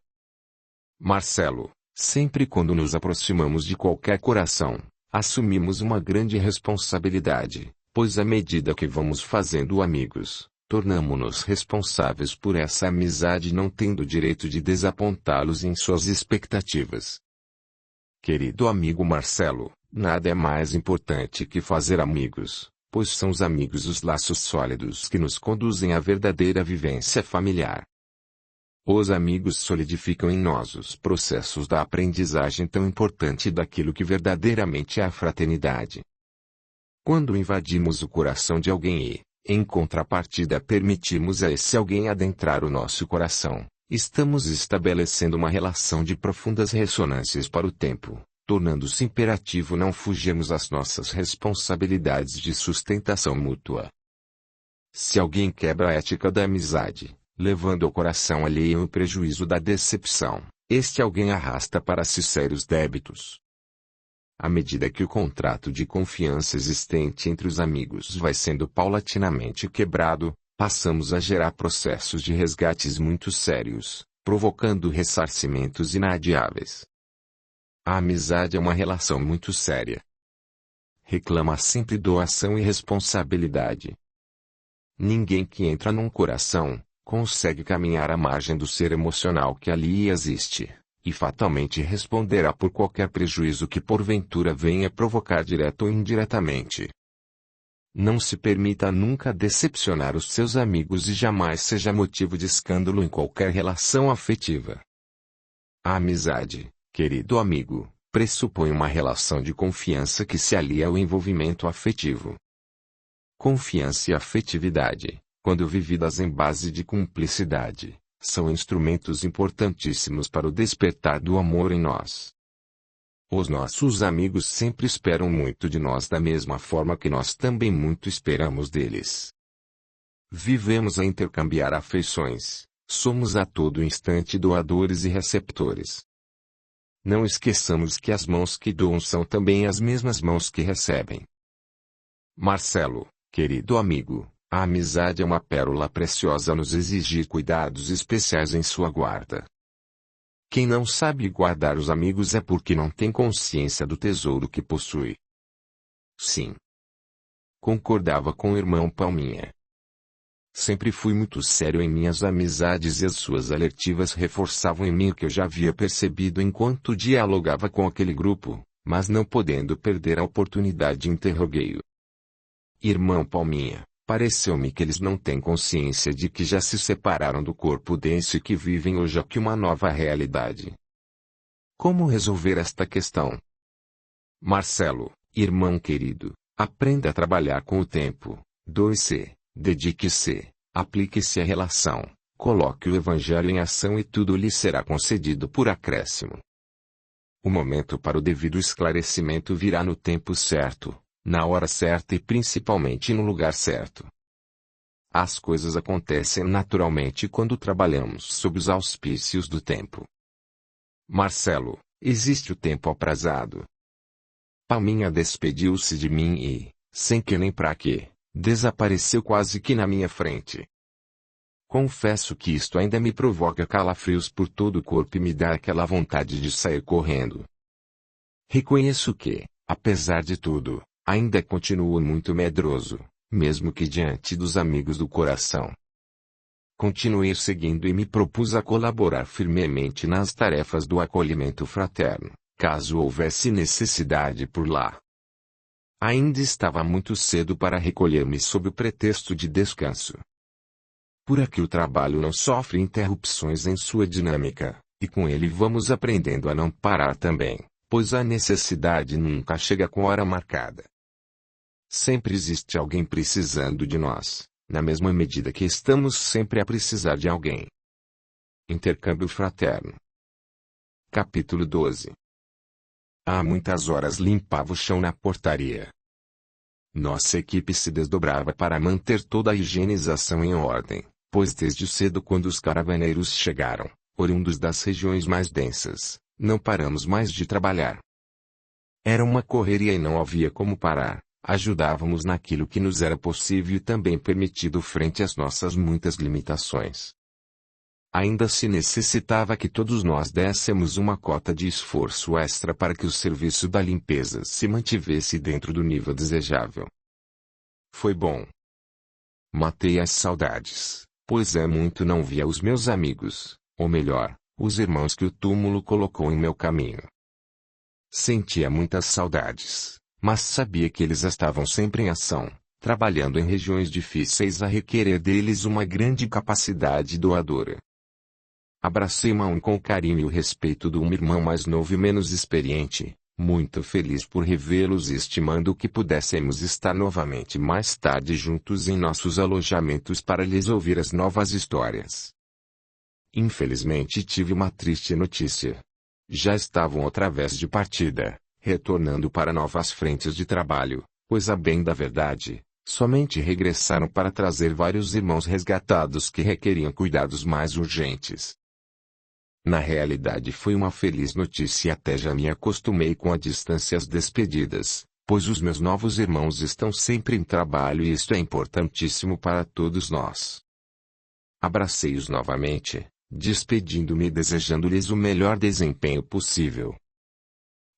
Marcelo, sempre quando nos aproximamos de qualquer coração, assumimos uma grande responsabilidade, pois à medida que vamos fazendo amigos, tornamo-nos responsáveis por essa amizade, não tendo o direito de desapontá-los em suas expectativas. Querido amigo Marcelo, nada é mais importante que fazer amigos, pois são os amigos os laços sólidos que nos conduzem à verdadeira vivência familiar. Os amigos solidificam em nós os processos da aprendizagem tão importante daquilo que verdadeiramente é a fraternidade. Quando invadimos o coração de alguém e, em contrapartida, permitimos a esse alguém adentrar o nosso coração, estamos estabelecendo uma relação de profundas ressonâncias para o tempo, tornando-se imperativo não fugirmos às nossas responsabilidades de sustentação mútua. Se alguém quebra a ética da amizade, levando ao coração alheio o prejuízo da decepção, este alguém arrasta para si sérios débitos. À medida que o contrato de confiança existente entre os amigos vai sendo paulatinamente quebrado, passamos a gerar processos de resgates muito sérios, provocando ressarcimentos inadiáveis. A amizade é uma relação muito séria. Reclama sempre doação e responsabilidade. Ninguém que entra num coração consegue caminhar à margem do ser emocional que ali existe, e fatalmente responderá por qualquer prejuízo que porventura venha provocar direto ou indiretamente. Não se permita nunca decepcionar os seus amigos e jamais seja motivo de escândalo em qualquer relação afetiva. A amizade, querido amigo, pressupõe uma relação de confiança que se alia ao envolvimento afetivo. Confiança e afetividade, quando vividas em base de cumplicidade, são instrumentos importantíssimos para o despertar do amor em nós. Os nossos amigos sempre esperam muito de nós da mesma forma que nós também muito esperamos deles. Vivemos a intercambiar afeições, somos a todo instante doadores e receptores. Não esqueçamos que as mãos que doam são também as mesmas mãos que recebem. Marcelo, querido amigo, a amizade é uma pérola preciosa a nos exigir cuidados especiais em sua guarda. Quem não sabe guardar os amigos é porque não tem consciência do tesouro que possui. Sim. Concordava com o irmão Palminha. Sempre fui muito sério em minhas amizades e as suas alertivas reforçavam em mim o que eu já havia percebido enquanto dialogava com aquele grupo, mas não podendo perder a oportunidade interroguei-o. Irmão Palminha, pareceu-me que eles não têm consciência de que já se separaram do corpo denso e que vivem hoje aqui uma nova realidade. Como resolver esta questão? Marcelo, irmão querido, aprenda a trabalhar com o tempo. 2C. Dedique-se, aplique-se à relação, coloque o evangelho em ação e tudo lhe será concedido por acréscimo. O momento para o devido esclarecimento virá no tempo certo, na hora certa e principalmente no lugar certo. As coisas acontecem naturalmente quando trabalhamos sob os auspícios do tempo. Marcelo, existe o tempo aprazado. Palminha despediu-se de mim e, sem que nem pra quê, desapareceu quase que na minha frente. Confesso que isto ainda me provoca calafrios por todo o corpo e me dá aquela vontade de sair correndo. Reconheço que, apesar de tudo, ainda continuo muito medroso, mesmo que diante dos amigos do coração. Continuei seguindo e me propus a colaborar firmemente nas tarefas do acolhimento fraterno, caso houvesse necessidade por lá. Ainda estava muito cedo para recolher-me sob o pretexto de descanso. Por aqui o trabalho não sofre interrupções em sua dinâmica, e com ele vamos aprendendo a não parar também, pois a necessidade nunca chega com hora marcada. Sempre existe alguém precisando de nós, na mesma medida que estamos sempre a precisar de alguém. Intercâmbio fraterno. Capítulo 12. Há muitas horas limpava o chão na portaria. Nossa equipe se desdobrava para manter toda a higienização em ordem, pois desde cedo quando os caravaneiros chegaram, oriundos das regiões mais densas, não paramos mais de trabalhar. Era uma correria e não havia como parar, ajudávamos naquilo que nos era possível e também permitido frente às nossas muitas limitações. Ainda se necessitava que todos nós dessemos uma cota de esforço extra para que o serviço da limpeza se mantivesse dentro do nível desejável. Foi bom. Matei as saudades, pois muito não via os meus amigos, ou melhor, os irmãos que o túmulo colocou em meu caminho. Sentia muitas saudades, mas sabia que eles estavam sempre em ação, trabalhando em regiões difíceis a requerer deles uma grande capacidade doadora. Abracei Maun com o carinho e o respeito de um irmão mais novo e menos experiente, muito feliz por revê-los e estimando que pudéssemos estar novamente mais tarde juntos em nossos alojamentos para lhes ouvir as novas histórias. Infelizmente tive uma triste notícia. Já estavam outra vez de partida, retornando para novas frentes de trabalho, pois a bem da verdade, somente regressaram para trazer vários irmãos resgatados que requeriam cuidados mais urgentes. Na realidade foi uma feliz notícia e até já me acostumei com a distância e as despedidas, pois os meus novos irmãos estão sempre em trabalho e isto é importantíssimo para todos nós. Abracei-os novamente, despedindo-me e desejando-lhes o melhor desempenho possível.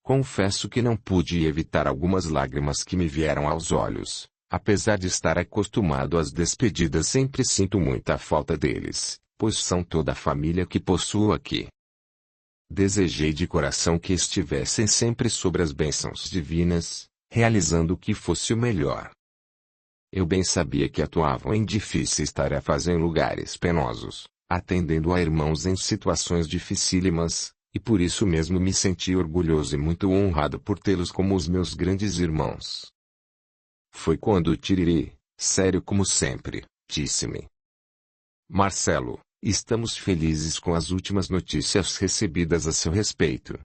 Confesso que não pude evitar algumas lágrimas que me vieram aos olhos, apesar de estar acostumado às despedidas sempre sinto muita falta deles, pois são toda a família que possuo aqui. Desejei de coração que estivessem sempre sobre as bênçãos divinas, realizando o que fosse o melhor. Eu bem sabia que atuavam em difíceis tarefas em lugares penosos, atendendo a irmãos em situações dificílimas, e por isso mesmo me senti orgulhoso e muito honrado por tê-los como os meus grandes irmãos. Foi quando o Tiriri, sério como sempre, disse-me: Marcelo, estamos felizes com as últimas notícias recebidas a seu respeito.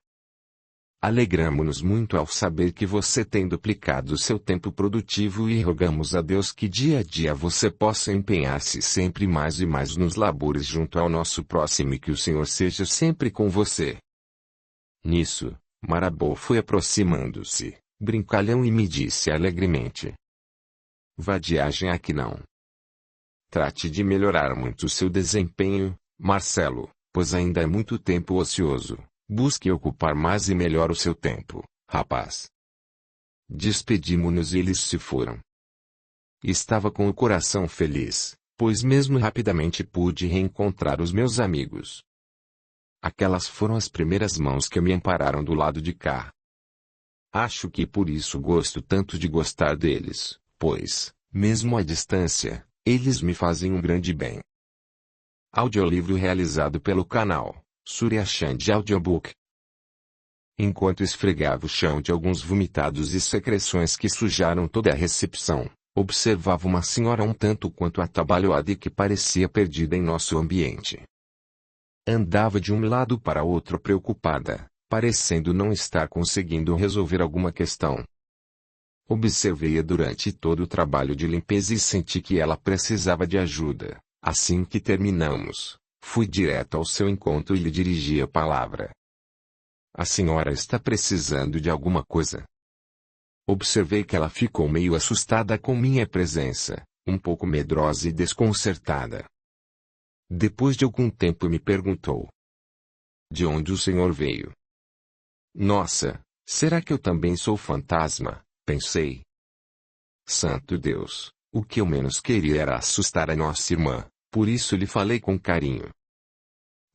Alegramo-nos muito ao saber que você tem duplicado seu tempo produtivo e rogamos a Deus que dia a dia você possa empenhar-se sempre mais e mais nos labores junto ao nosso próximo e que o Senhor seja sempre com você. Nisso, Marabou foi aproximando-se, brincalhão, e me disse alegremente: vadiagem aqui não. Trate de melhorar muito seu desempenho, Marcelo, pois ainda é muito tempo ocioso. Busque ocupar mais e melhor o seu tempo, rapaz. Despedimo-nos e eles se foram. Estava com o coração feliz, pois mesmo rapidamente pude reencontrar os meus amigos. Aquelas foram as primeiras mãos que me ampararam do lado de cá. Acho que por isso gosto tanto de gostar deles, pois, mesmo à distância, eles me fazem um grande bem. Audiolivro realizado pelo canal Surya Chand Audiobook. Enquanto esfregava o chão de alguns vomitados e secreções que sujaram toda a recepção, observava uma senhora um tanto quanto atabalhoada e que parecia perdida em nosso ambiente. Andava de um lado para outro preocupada, parecendo não estar conseguindo resolver alguma questão. Observei-a durante todo o trabalho de limpeza e senti que ela precisava de ajuda. Assim que terminamos, fui direto ao seu encontro e lhe dirigi a palavra. A senhora está precisando de alguma coisa? Observei que ela ficou meio assustada com minha presença, um pouco medrosa e desconcertada. Depois de algum tempo me perguntou: de onde o senhor veio? Nossa, será que eu também sou fantasma? Pensei. Santo Deus, o que eu menos queria era assustar a nossa irmã. Por isso lhe falei com carinho.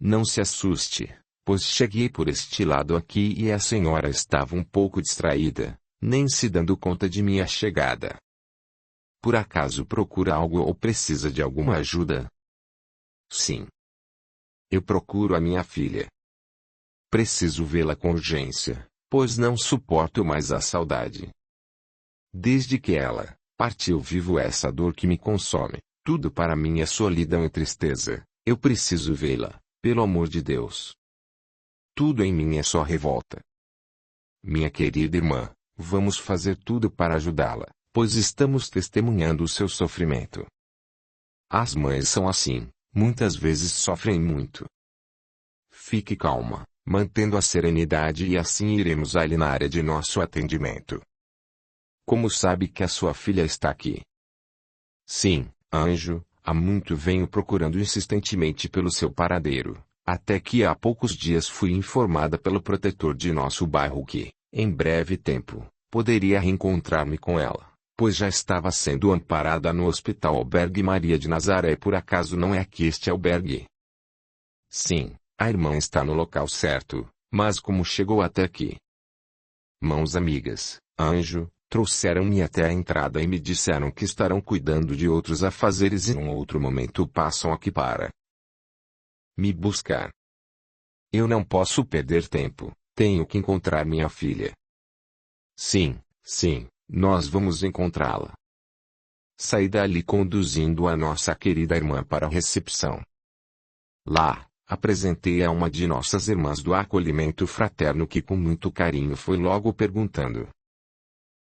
Não se assuste, pois cheguei por este lado aqui e a senhora estava um pouco distraída, nem se dando conta de minha chegada. Por acaso procura algo ou precisa de alguma ajuda? Sim. Eu procuro a minha filha. Preciso vê-la com urgência, pois não suporto mais a saudade. Desde que ela partiu, vivo essa dor que me consome. Tudo para mim é solidão e tristeza. Eu preciso vê-la, pelo amor de Deus. Tudo em mim é só revolta. Minha querida irmã, vamos fazer tudo para ajudá-la, pois estamos testemunhando o seu sofrimento. As mães são assim, muitas vezes sofrem muito. Fique calma, mantendo a serenidade, e assim iremos ali na área de nosso atendimento. Como sabe que a sua filha está aqui? Sim, anjo, há muito venho procurando insistentemente pelo seu paradeiro, até que há poucos dias fui informada pelo protetor de nosso bairro que, em breve tempo, poderia reencontrar-me com ela, pois já estava sendo amparada no Hospital Albergue Maria de Nazaré. Por acaso não é aqui este albergue? Sim, a irmã está no local certo, mas como chegou até aqui? Mãos amigas, anjo, trouxeram-me até a entrada e me disseram que estarão cuidando de outros afazeres e num outro momento passam aqui para me buscar. Eu não posso perder tempo, tenho que encontrar minha filha. Sim, nós vamos encontrá-la. Saí dali conduzindo a nossa querida irmã para a recepção. Lá, apresentei a uma de nossas irmãs do acolhimento fraterno que com muito carinho foi logo perguntando: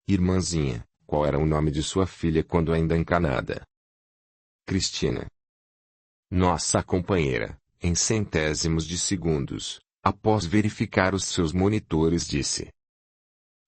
irmãzinha, qual era o nome de sua filha quando ainda encanada? Cristina. Nossa companheira, em centésimos de segundos, após verificar os seus monitores, disse: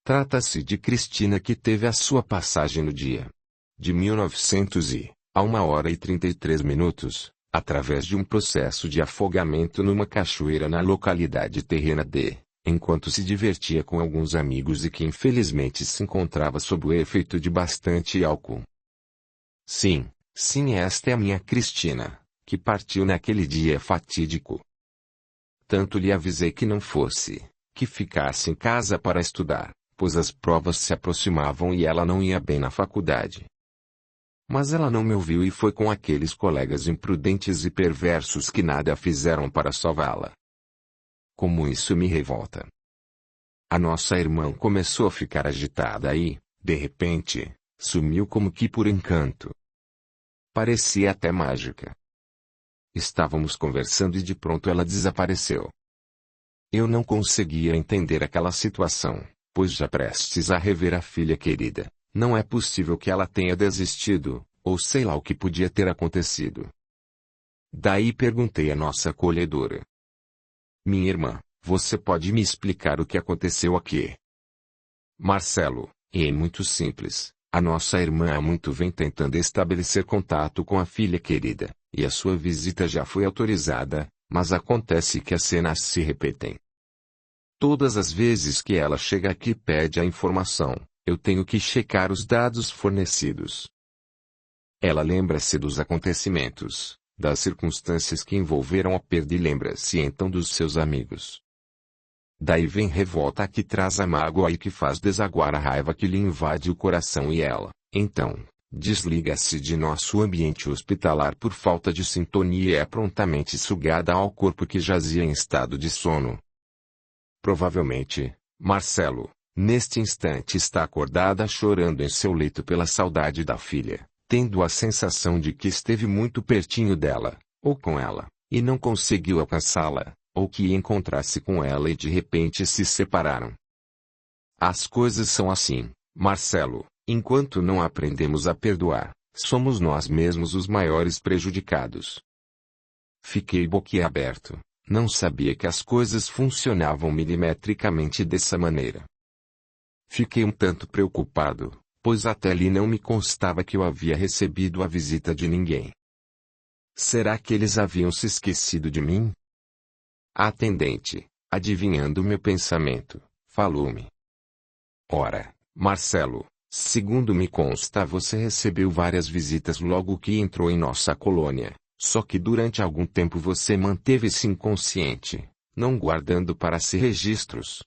trata-se de Cristina, que teve a sua passagem no dia de 1900 a 1h33, através de um processo de afogamento numa cachoeira na localidade terrena de, enquanto se divertia com alguns amigos e que infelizmente se encontrava sob o efeito de bastante álcool. Sim, esta é a minha Cristina, que partiu naquele dia fatídico. Tanto lhe avisei que não fosse, que ficasse em casa para estudar, pois as provas se aproximavam e ela não ia bem na faculdade. Mas ela não me ouviu e foi com aqueles colegas imprudentes e perversos que nada fizeram para salvá-la. Como isso me revolta. A nossa irmã começou a ficar agitada e, de repente, sumiu como que por encanto. Parecia até mágica. Estávamos conversando e de pronto ela desapareceu. Eu não conseguia entender aquela situação, pois já prestes a rever a filha querida, não é possível que ela tenha desistido, ou sei lá o que podia ter acontecido. Daí perguntei à nossa acolhedora. Minha irmã, você pode me explicar o que aconteceu aqui? Marcelo, é muito simples. A nossa irmã há muito vem tentando estabelecer contato com a filha querida, e a sua visita já foi autorizada, mas acontece que as cenas se repetem. Todas as vezes que ela chega aqui e pede a informação, eu tenho que checar os dados fornecidos. Ela lembra-se dos acontecimentos, das circunstâncias que envolveram a perda e lembra-se então dos seus amigos. Daí vem revolta que traz a mágoa e que faz desaguar a raiva que lhe invade o coração e ela, então, desliga-se de nosso ambiente hospitalar por falta de sintonia e é prontamente sugada ao corpo que jazia em estado de sono. Provavelmente, Marcelo, neste instante está acordada chorando em seu leito pela saudade da filha, tendo a sensação de que esteve muito pertinho dela, ou com ela, e não conseguiu alcançá-la, ou que ia encontrar-se com ela e de repente se separaram. As coisas são assim, Marcelo, enquanto não aprendemos a perdoar, somos nós mesmos os maiores prejudicados. Fiquei boquiaberto, não sabia que as coisas funcionavam milimetricamente dessa maneira. Fiquei um tanto preocupado, pois até ali não me constava que eu havia recebido a visita de ninguém. Será que eles haviam se esquecido de mim? A atendente, adivinhando meu pensamento, falou-me. Ora, Marcelo, segundo me consta você recebeu várias visitas logo que entrou em nossa colônia, só que durante algum tempo você manteve-se inconsciente, não guardando para si registros.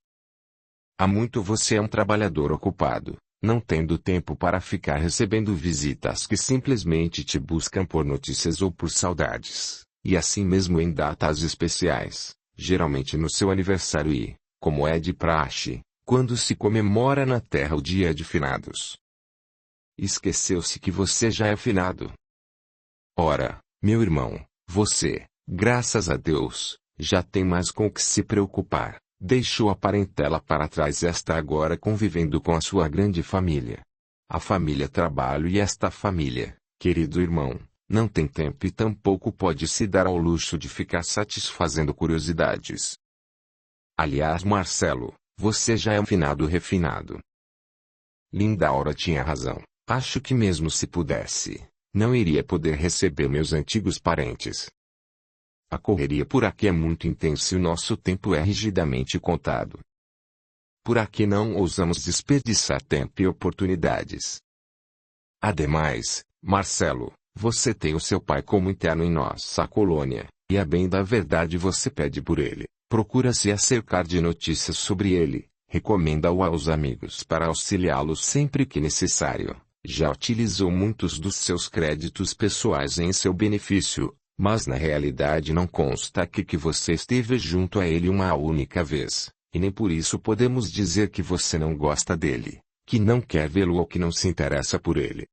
Há muito você é um trabalhador ocupado, não tendo tempo para ficar recebendo visitas que simplesmente te buscam por notícias ou por saudades, e assim mesmo em datas especiais, geralmente no seu aniversário e, como é de praxe, quando se comemora na Terra o Dia de Finados. Esqueceu-se que você já é finado. Ora, meu irmão, você, graças a Deus, já tem mais com o que se preocupar. Deixou a parentela para trás e está agora convivendo com a sua grande família. A família trabalho e esta família, querido irmão, não tem tempo e tampouco pode se dar ao luxo de ficar satisfazendo curiosidades. Aliás, Marcelo, você já é um finado refinado. Lindaura tinha razão, acho que mesmo se pudesse, não iria poder receber meus antigos parentes. A correria por aqui é muito intensa e o nosso tempo é rigidamente contado. Por aqui não ousamos desperdiçar tempo e oportunidades. Ademais, Marcelo, você tem o seu pai como interno em nossa colônia, e a bem da verdade você pede por ele, procura se acercar de notícias sobre ele, recomenda-o aos amigos para auxiliá-lo sempre que necessário, já utilizou muitos dos seus créditos pessoais em seu benefício. Mas na realidade não consta aqui que você esteve junto a ele uma única vez, e nem por isso podemos dizer que você não gosta dele, que não quer vê-lo ou que não se interessa por ele.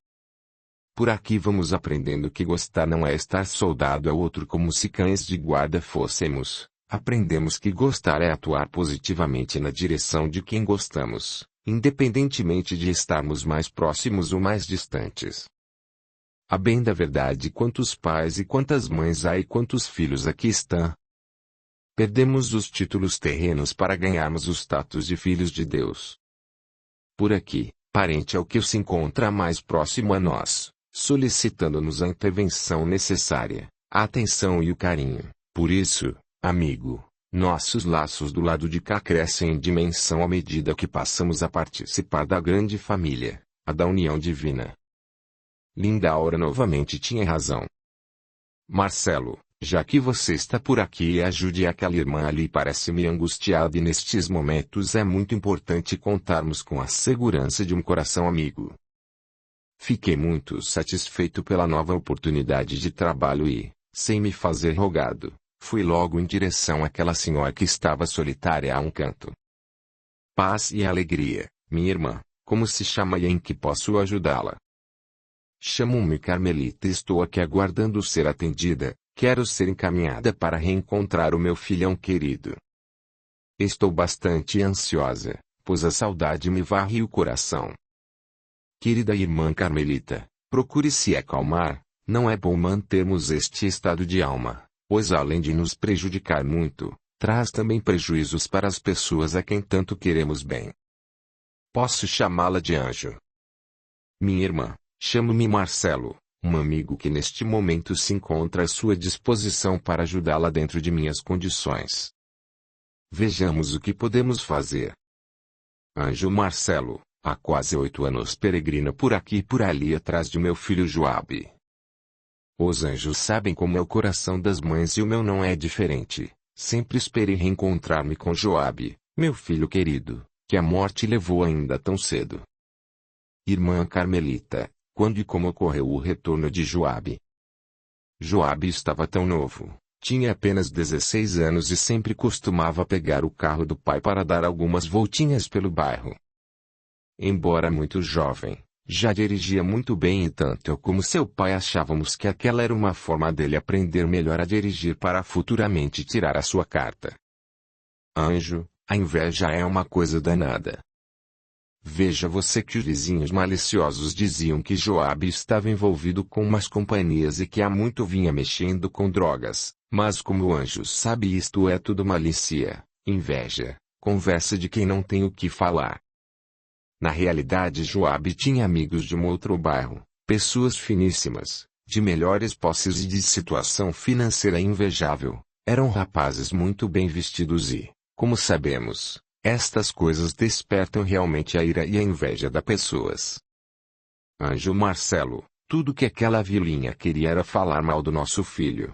Por aqui vamos aprendendo que gostar não é estar soldado ao outro como se cães de guarda fôssemos, aprendemos que gostar é atuar positivamente na direção de quem gostamos, independentemente de estarmos mais próximos ou mais distantes. A bem da verdade, quantos pais e quantas mães há e quantos filhos aqui estão. Perdemos os títulos terrenos para ganharmos o status de filhos de Deus. Por aqui, parente é o que se encontra mais próximo a nós, solicitando-nos a intervenção necessária, a atenção e o carinho. Por isso, amigo, nossos laços do lado de cá crescem em dimensão à medida que passamos a participar da grande família, a da união divina. Lindaura novamente tinha razão. Marcelo, já que você está por aqui e ajude aquela irmã ali parece-me angustiada e nestes momentos é muito importante contarmos com a segurança de um coração amigo. Fiquei muito satisfeito pela nova oportunidade de trabalho e, sem me fazer rogado, fui logo em direção àquela senhora que estava solitária a um canto. Paz e alegria, minha irmã, Como se chama e em que posso ajudá-la? Chamo-me Carmelita e estou aqui aguardando ser atendida. Quero ser encaminhada para reencontrar o meu filhão querido. Estou bastante ansiosa, pois a saudade me varre o coração. Querida irmã Carmelita, procure se acalmar. Não é bom mantermos este estado de alma, pois além de nos prejudicar muito, traz também prejuízos para as pessoas a quem tanto queremos bem. Posso chamá-la de Anjo. Minha irmã, chamo-me Marcelo, um amigo que neste momento se encontra à sua disposição para ajudá-la dentro de minhas condições. Vejamos o que podemos fazer. Anjo Marcelo, há quase 8 anos peregrina por aqui e por ali atrás de meu filho Joabe. Os anjos sabem como é o coração das mães e o meu não é diferente. Sempre esperei reencontrar-me com Joabe, meu filho querido, que a morte levou ainda tão cedo. Irmã Carmelita, quando e como ocorreu o retorno de Joabe? Joabe estava tão novo, tinha apenas 16 anos e sempre costumava pegar o carro do pai para dar algumas voltinhas pelo bairro. Embora muito jovem, já dirigia muito bem e tanto eu como seu pai achávamos que aquela era uma forma dele aprender melhor a dirigir para futuramente tirar a sua carta. Anjo, a inveja é uma coisa danada. Veja você que os vizinhos maliciosos diziam que Joabe estava envolvido com umas companhias e que há muito vinha mexendo com drogas, mas como o anjo sabe isto é tudo malícia, inveja, conversa de quem não tem o que falar. Na realidade Joabe tinha amigos de um outro bairro, pessoas finíssimas, de melhores posses e de situação financeira invejável, eram rapazes muito bem vestidos e, como sabemos, estas coisas despertam realmente a ira e a inveja das pessoas. Anjo Marcelo, tudo que aquela vilinha queria era falar mal do nosso filho.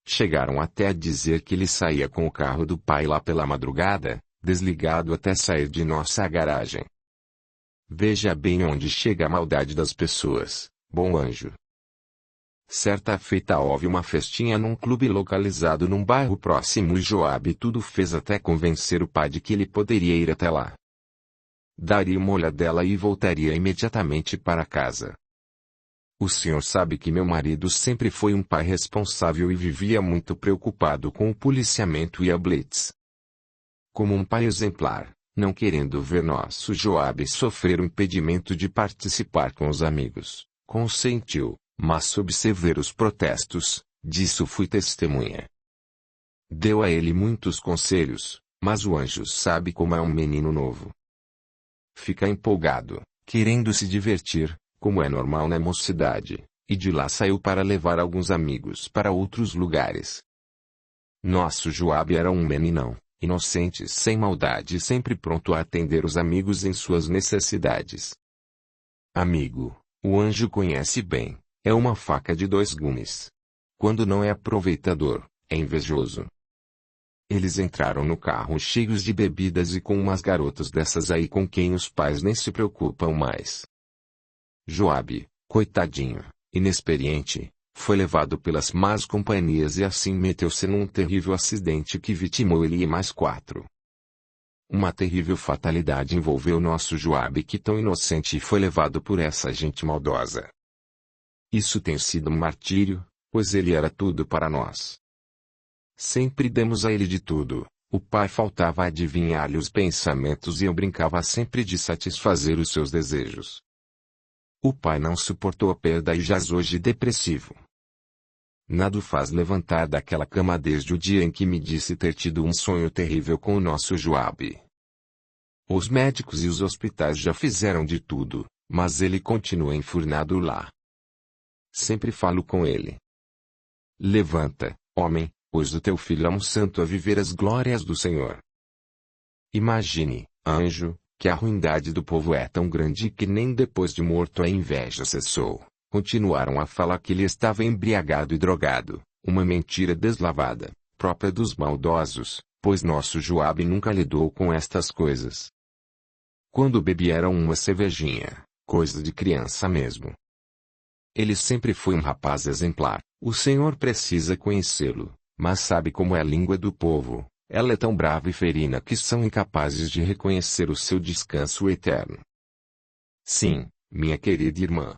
Chegaram até a dizer que ele saía com o carro do pai lá pela madrugada, desligado até sair de nossa garagem. Veja bem onde chega a maldade das pessoas, bom anjo. Certa feita houve uma festinha num clube localizado num bairro próximo e Joabe tudo fez até convencer o pai de que ele poderia ir até lá. Daria uma olhadela e voltaria imediatamente para casa. O senhor sabe que meu marido sempre foi um pai responsável e vivia muito preocupado com o policiamento e a blitz. Como um pai exemplar, não querendo ver nosso Joabe sofrer o impedimento de participar com os amigos, consentiu. Mas sob severos protestos, disso fui testemunha. Deu a ele muitos conselhos, mas o anjo sabe como é um menino novo. Fica empolgado, querendo se divertir, como é normal na mocidade, e de lá saiu para levar alguns amigos para outros lugares. Nosso Joabe era um meninão, inocente, sem maldade e sempre pronto a atender os amigos em suas necessidades. Amigo, o anjo conhece bem. É uma faca de 2 gumes. Quando não é aproveitador, é invejoso. Eles entraram no carro cheios de bebidas e com umas garotas dessas aí com quem os pais nem se preocupam mais. Joabe, coitadinho, inexperiente, foi levado pelas más companhias e assim meteu-se num terrível acidente que vitimou ele e mais 4. Uma terrível fatalidade envolveu nosso Joabe que tão inocente foi levado por essa gente maldosa. Isso tem sido um martírio, pois ele era tudo para nós. Sempre demos a ele de tudo, o pai faltava adivinhar-lhe os pensamentos e eu brincava sempre de satisfazer os seus desejos. O pai não suportou a perda e jaz hoje depressivo. Nada o faz levantar daquela cama desde o dia em que me disse ter tido um sonho terrível com o nosso Joabe. Os médicos e os hospitais já fizeram de tudo, mas ele continua enfurnado lá. Sempre falo com ele. Levanta, homem, pois o teu filho é um santo a viver as glórias do Senhor. Imagine, anjo, que a ruindade do povo é tão grande que nem depois de morto a inveja cessou. Continuaram a falar que ele estava embriagado e drogado, uma mentira deslavada, própria dos maldosos, pois nosso Joabe nunca lidou com estas coisas. Quando bebia era uma cervejinha, coisa de criança mesmo. Ele sempre foi um rapaz exemplar, o Senhor precisa conhecê-lo, mas sabe como é a língua do povo, ela é tão brava e ferina que são incapazes de reconhecer o seu descanso eterno. Sim, minha querida irmã.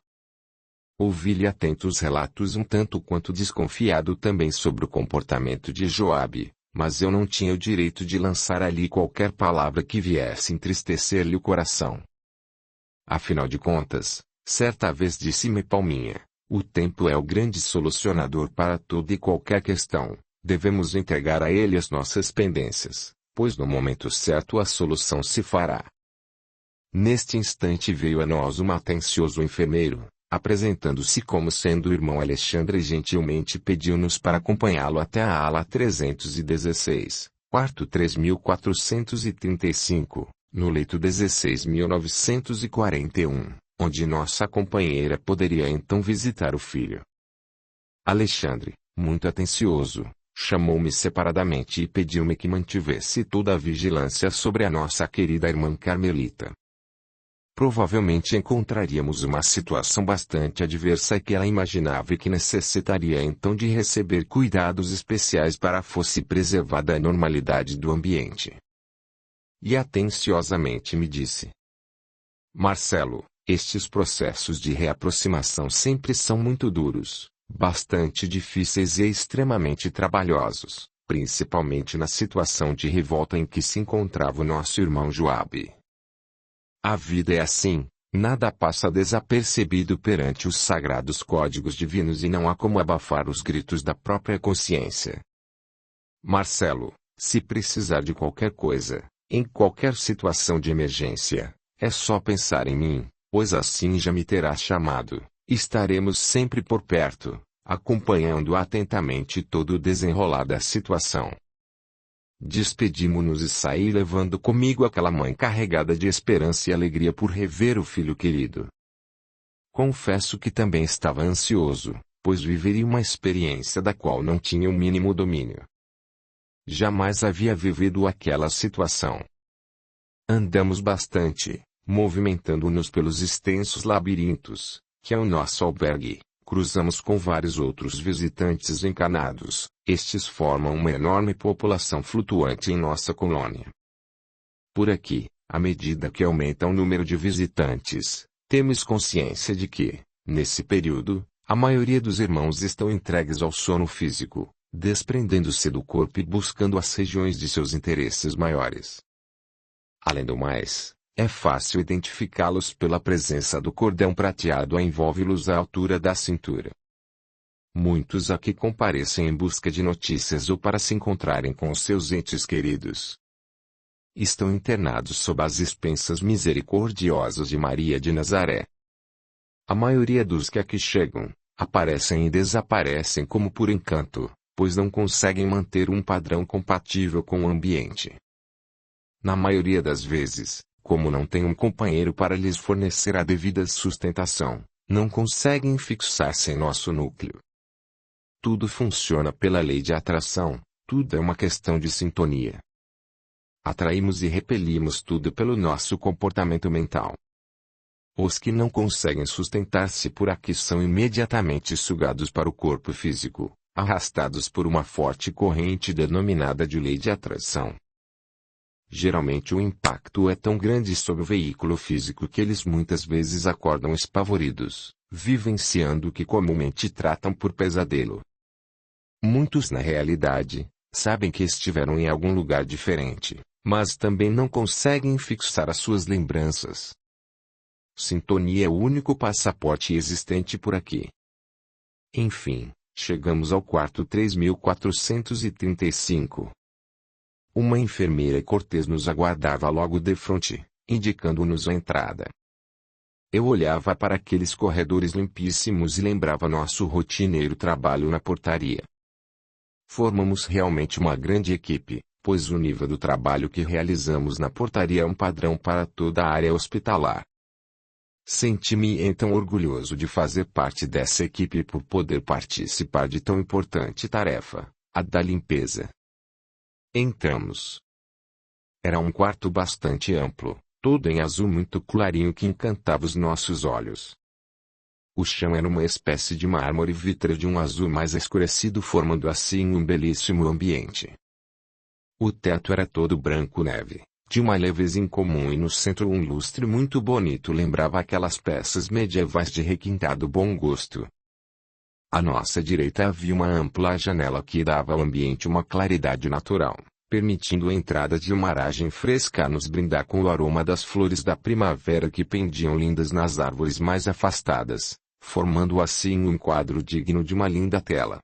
Ouvi-lhe atentos relatos um tanto quanto desconfiado também sobre o comportamento de Joabe, mas eu não tinha o direito de lançar ali qualquer palavra que viesse entristecer-lhe o coração. Afinal de contas, certa vez disse-me Palminha, o tempo é o grande solucionador para toda e qualquer questão, devemos entregar a ele as nossas pendências, pois no momento certo a solução se fará. Neste instante veio a nós um atencioso enfermeiro, apresentando-se como sendo o irmão Alexandre e gentilmente pediu-nos para acompanhá-lo até a ala 316, quarto 3435, no leito 16.941, onde nossa companheira poderia então visitar o filho. Alexandre, muito atencioso, chamou-me separadamente e pediu-me que mantivesse toda a vigilância sobre a nossa querida irmã Carmelita. Provavelmente encontraríamos uma situação bastante adversa que ela imaginava e que necessitaria então de receber cuidados especiais para fosse preservada a normalidade do ambiente. E atenciosamente me disse: Marcelo, estes processos de reaproximação sempre são muito duros, bastante difíceis e extremamente trabalhosos, principalmente na situação de revolta em que se encontrava o nosso irmão Joabe. A vida é assim, nada passa desapercebido perante os sagrados códigos divinos e não há como abafar os gritos da própria consciência. Marcelo, se precisar de qualquer coisa, em qualquer situação de emergência, é só pensar em mim, pois assim já me terá chamado, estaremos sempre por perto, acompanhando atentamente todo o desenrolar da situação. Despedimo-nos e saí levando comigo aquela mãe carregada de esperança e alegria por rever o filho querido. Confesso que também estava ansioso, pois viveria uma experiência da qual não tinha o mínimo domínio. Jamais havia vivido aquela situação. Andamos bastante, movimentando-nos pelos extensos labirintos, que é o nosso albergue. Cruzamos com vários outros visitantes encarnados, estes formam uma enorme população flutuante em nossa colônia. Por aqui, à medida que aumenta o número de visitantes, temos consciência de que, nesse período, a maioria dos irmãos estão entregues ao sono físico, desprendendo-se do corpo e buscando as regiões de seus interesses maiores. Além do mais, é fácil identificá-los pela presença do cordão prateado a envolve-los à altura da cintura. Muitos aqui comparecem em busca de notícias ou para se encontrarem com os seus entes queridos. Estão internados sob as expensas misericordiosas de Maria de Nazaré. A maioria dos que aqui chegam, aparecem e desaparecem como por encanto, pois não conseguem manter um padrão compatível com o ambiente. Na maioria das vezes, como não tem um companheiro para lhes fornecer a devida sustentação, não conseguem fixar-se em nosso núcleo. Tudo funciona pela lei de atração, tudo é uma questão de sintonia. Atraímos e repelimos tudo pelo nosso comportamento mental. Os que não conseguem sustentar-se por aqui são imediatamente sugados para o corpo físico, arrastados por uma forte corrente denominada de lei de atração. Geralmente o impacto é tão grande sobre o veículo físico que eles muitas vezes acordam espavoridos, vivenciando o que comumente tratam por pesadelo. Muitos na realidade, sabem que estiveram em algum lugar diferente, mas também não conseguem fixar as suas lembranças. Sintonia é o único passaporte existente por aqui. Enfim, chegamos ao quarto 3435. Uma enfermeira cortês nos aguardava logo defronte, indicando-nos a entrada. Eu olhava para aqueles corredores limpíssimos e lembrava nosso rotineiro trabalho na portaria. Formamos realmente uma grande equipe, pois o nível do trabalho que realizamos na portaria é um padrão para toda a área hospitalar. Senti-me então orgulhoso de fazer parte dessa equipe e por poder participar de tão importante tarefa, a da limpeza. Entramos. Era um quarto bastante amplo, todo em azul muito clarinho que encantava os nossos olhos. O chão era uma espécie de mármore vítreo de um azul mais escurecido, formando assim um belíssimo ambiente. O teto era todo branco neve, de uma leveza incomum e no centro um lustre muito bonito lembrava aquelas peças medievais de requintado bom gosto. À nossa direita havia uma ampla janela que dava ao ambiente uma claridade natural, permitindo a entrada de uma aragem fresca a nos brindar com o aroma das flores da primavera que pendiam lindas nas árvores mais afastadas, formando assim um quadro digno de uma linda tela.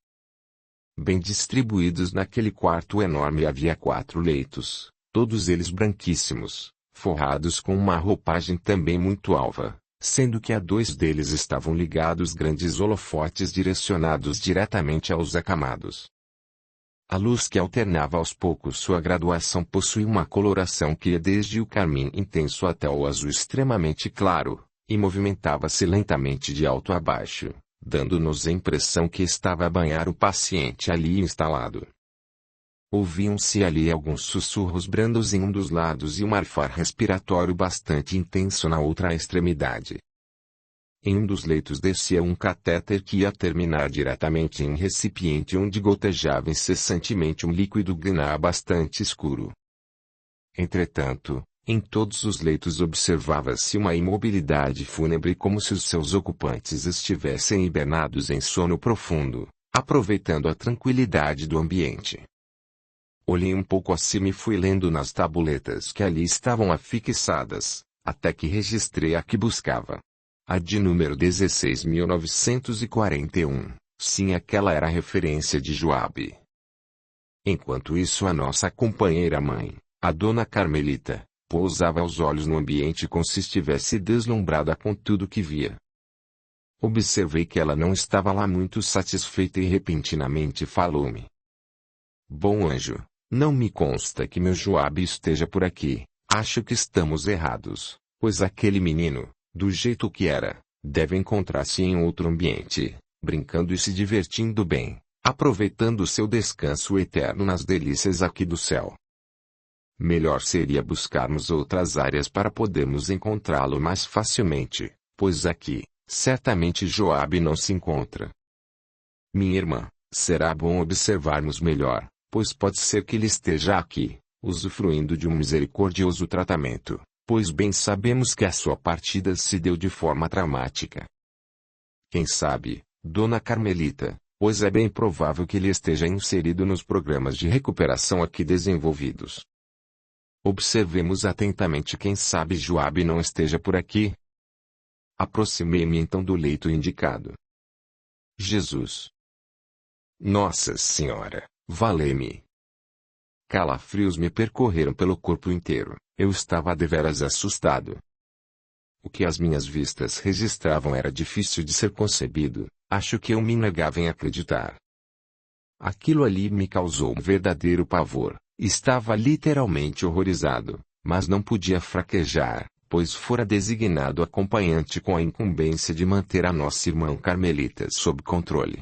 Bem distribuídos naquele quarto enorme havia 4 leitos, todos eles branquíssimos, forrados com uma roupagem também muito alva, sendo que a 2 deles estavam ligados grandes holofotes direcionados diretamente aos acamados. A luz que alternava aos poucos sua graduação possuía uma coloração que ia desde o carmim intenso até o azul extremamente claro, e movimentava-se lentamente de alto a baixo, dando-nos a impressão que estava a banhar o paciente ali instalado. Ouviam-se ali alguns sussurros brandos em um dos lados e um arfar respiratório bastante intenso na outra extremidade. Em um dos leitos descia um catéter que ia terminar diretamente em um recipiente onde gotejava incessantemente um líquido griná bastante escuro. Entretanto, em todos os leitos observava-se uma imobilidade fúnebre como se os seus ocupantes estivessem hibernados em sono profundo, aproveitando a tranquilidade do ambiente. Olhei um pouco acima e fui lendo nas tabuletas que ali estavam afixadas, até que registrei a que buscava. A de número 16.941, sim, aquela era a referência de Joabe. Enquanto isso a nossa companheira-mãe, a dona Carmelita, pousava os olhos no ambiente como se estivesse deslumbrada com tudo que via. Observei que ela não estava lá muito satisfeita e repentinamente falou-me. Bom anjo, não me consta que meu Joabe esteja por aqui, acho que estamos errados, pois aquele menino, do jeito que era, deve encontrar-se em outro ambiente, brincando e se divertindo bem, aproveitando seu descanso eterno nas delícias aqui do céu. Melhor seria buscarmos outras áreas para podermos encontrá-lo mais facilmente, pois aqui, certamente Joabe não se encontra. Minha irmã, será bom observarmos melhor, pois pode ser que ele esteja aqui, usufruindo de um misericordioso tratamento, pois bem sabemos que a sua partida se deu de forma traumática. Quem sabe, dona Carmelita, pois é bem provável que ele esteja inserido nos programas de recuperação aqui desenvolvidos. Observemos atentamente, quem sabe Joabe não esteja por aqui. Aproximei-me então do leito indicado. Jesus! Nossa Senhora, valei-me! Calafrios me percorreram pelo corpo inteiro, eu estava deveras assustado. O que as minhas vistas registravam era difícil de ser concebido, acho que eu me negava em acreditar. Aquilo ali me causou um verdadeiro pavor. Estava literalmente horrorizado, mas não podia fraquejar, pois fora designado acompanhante com a incumbência de manter a nossa irmã Carmelita sob controle.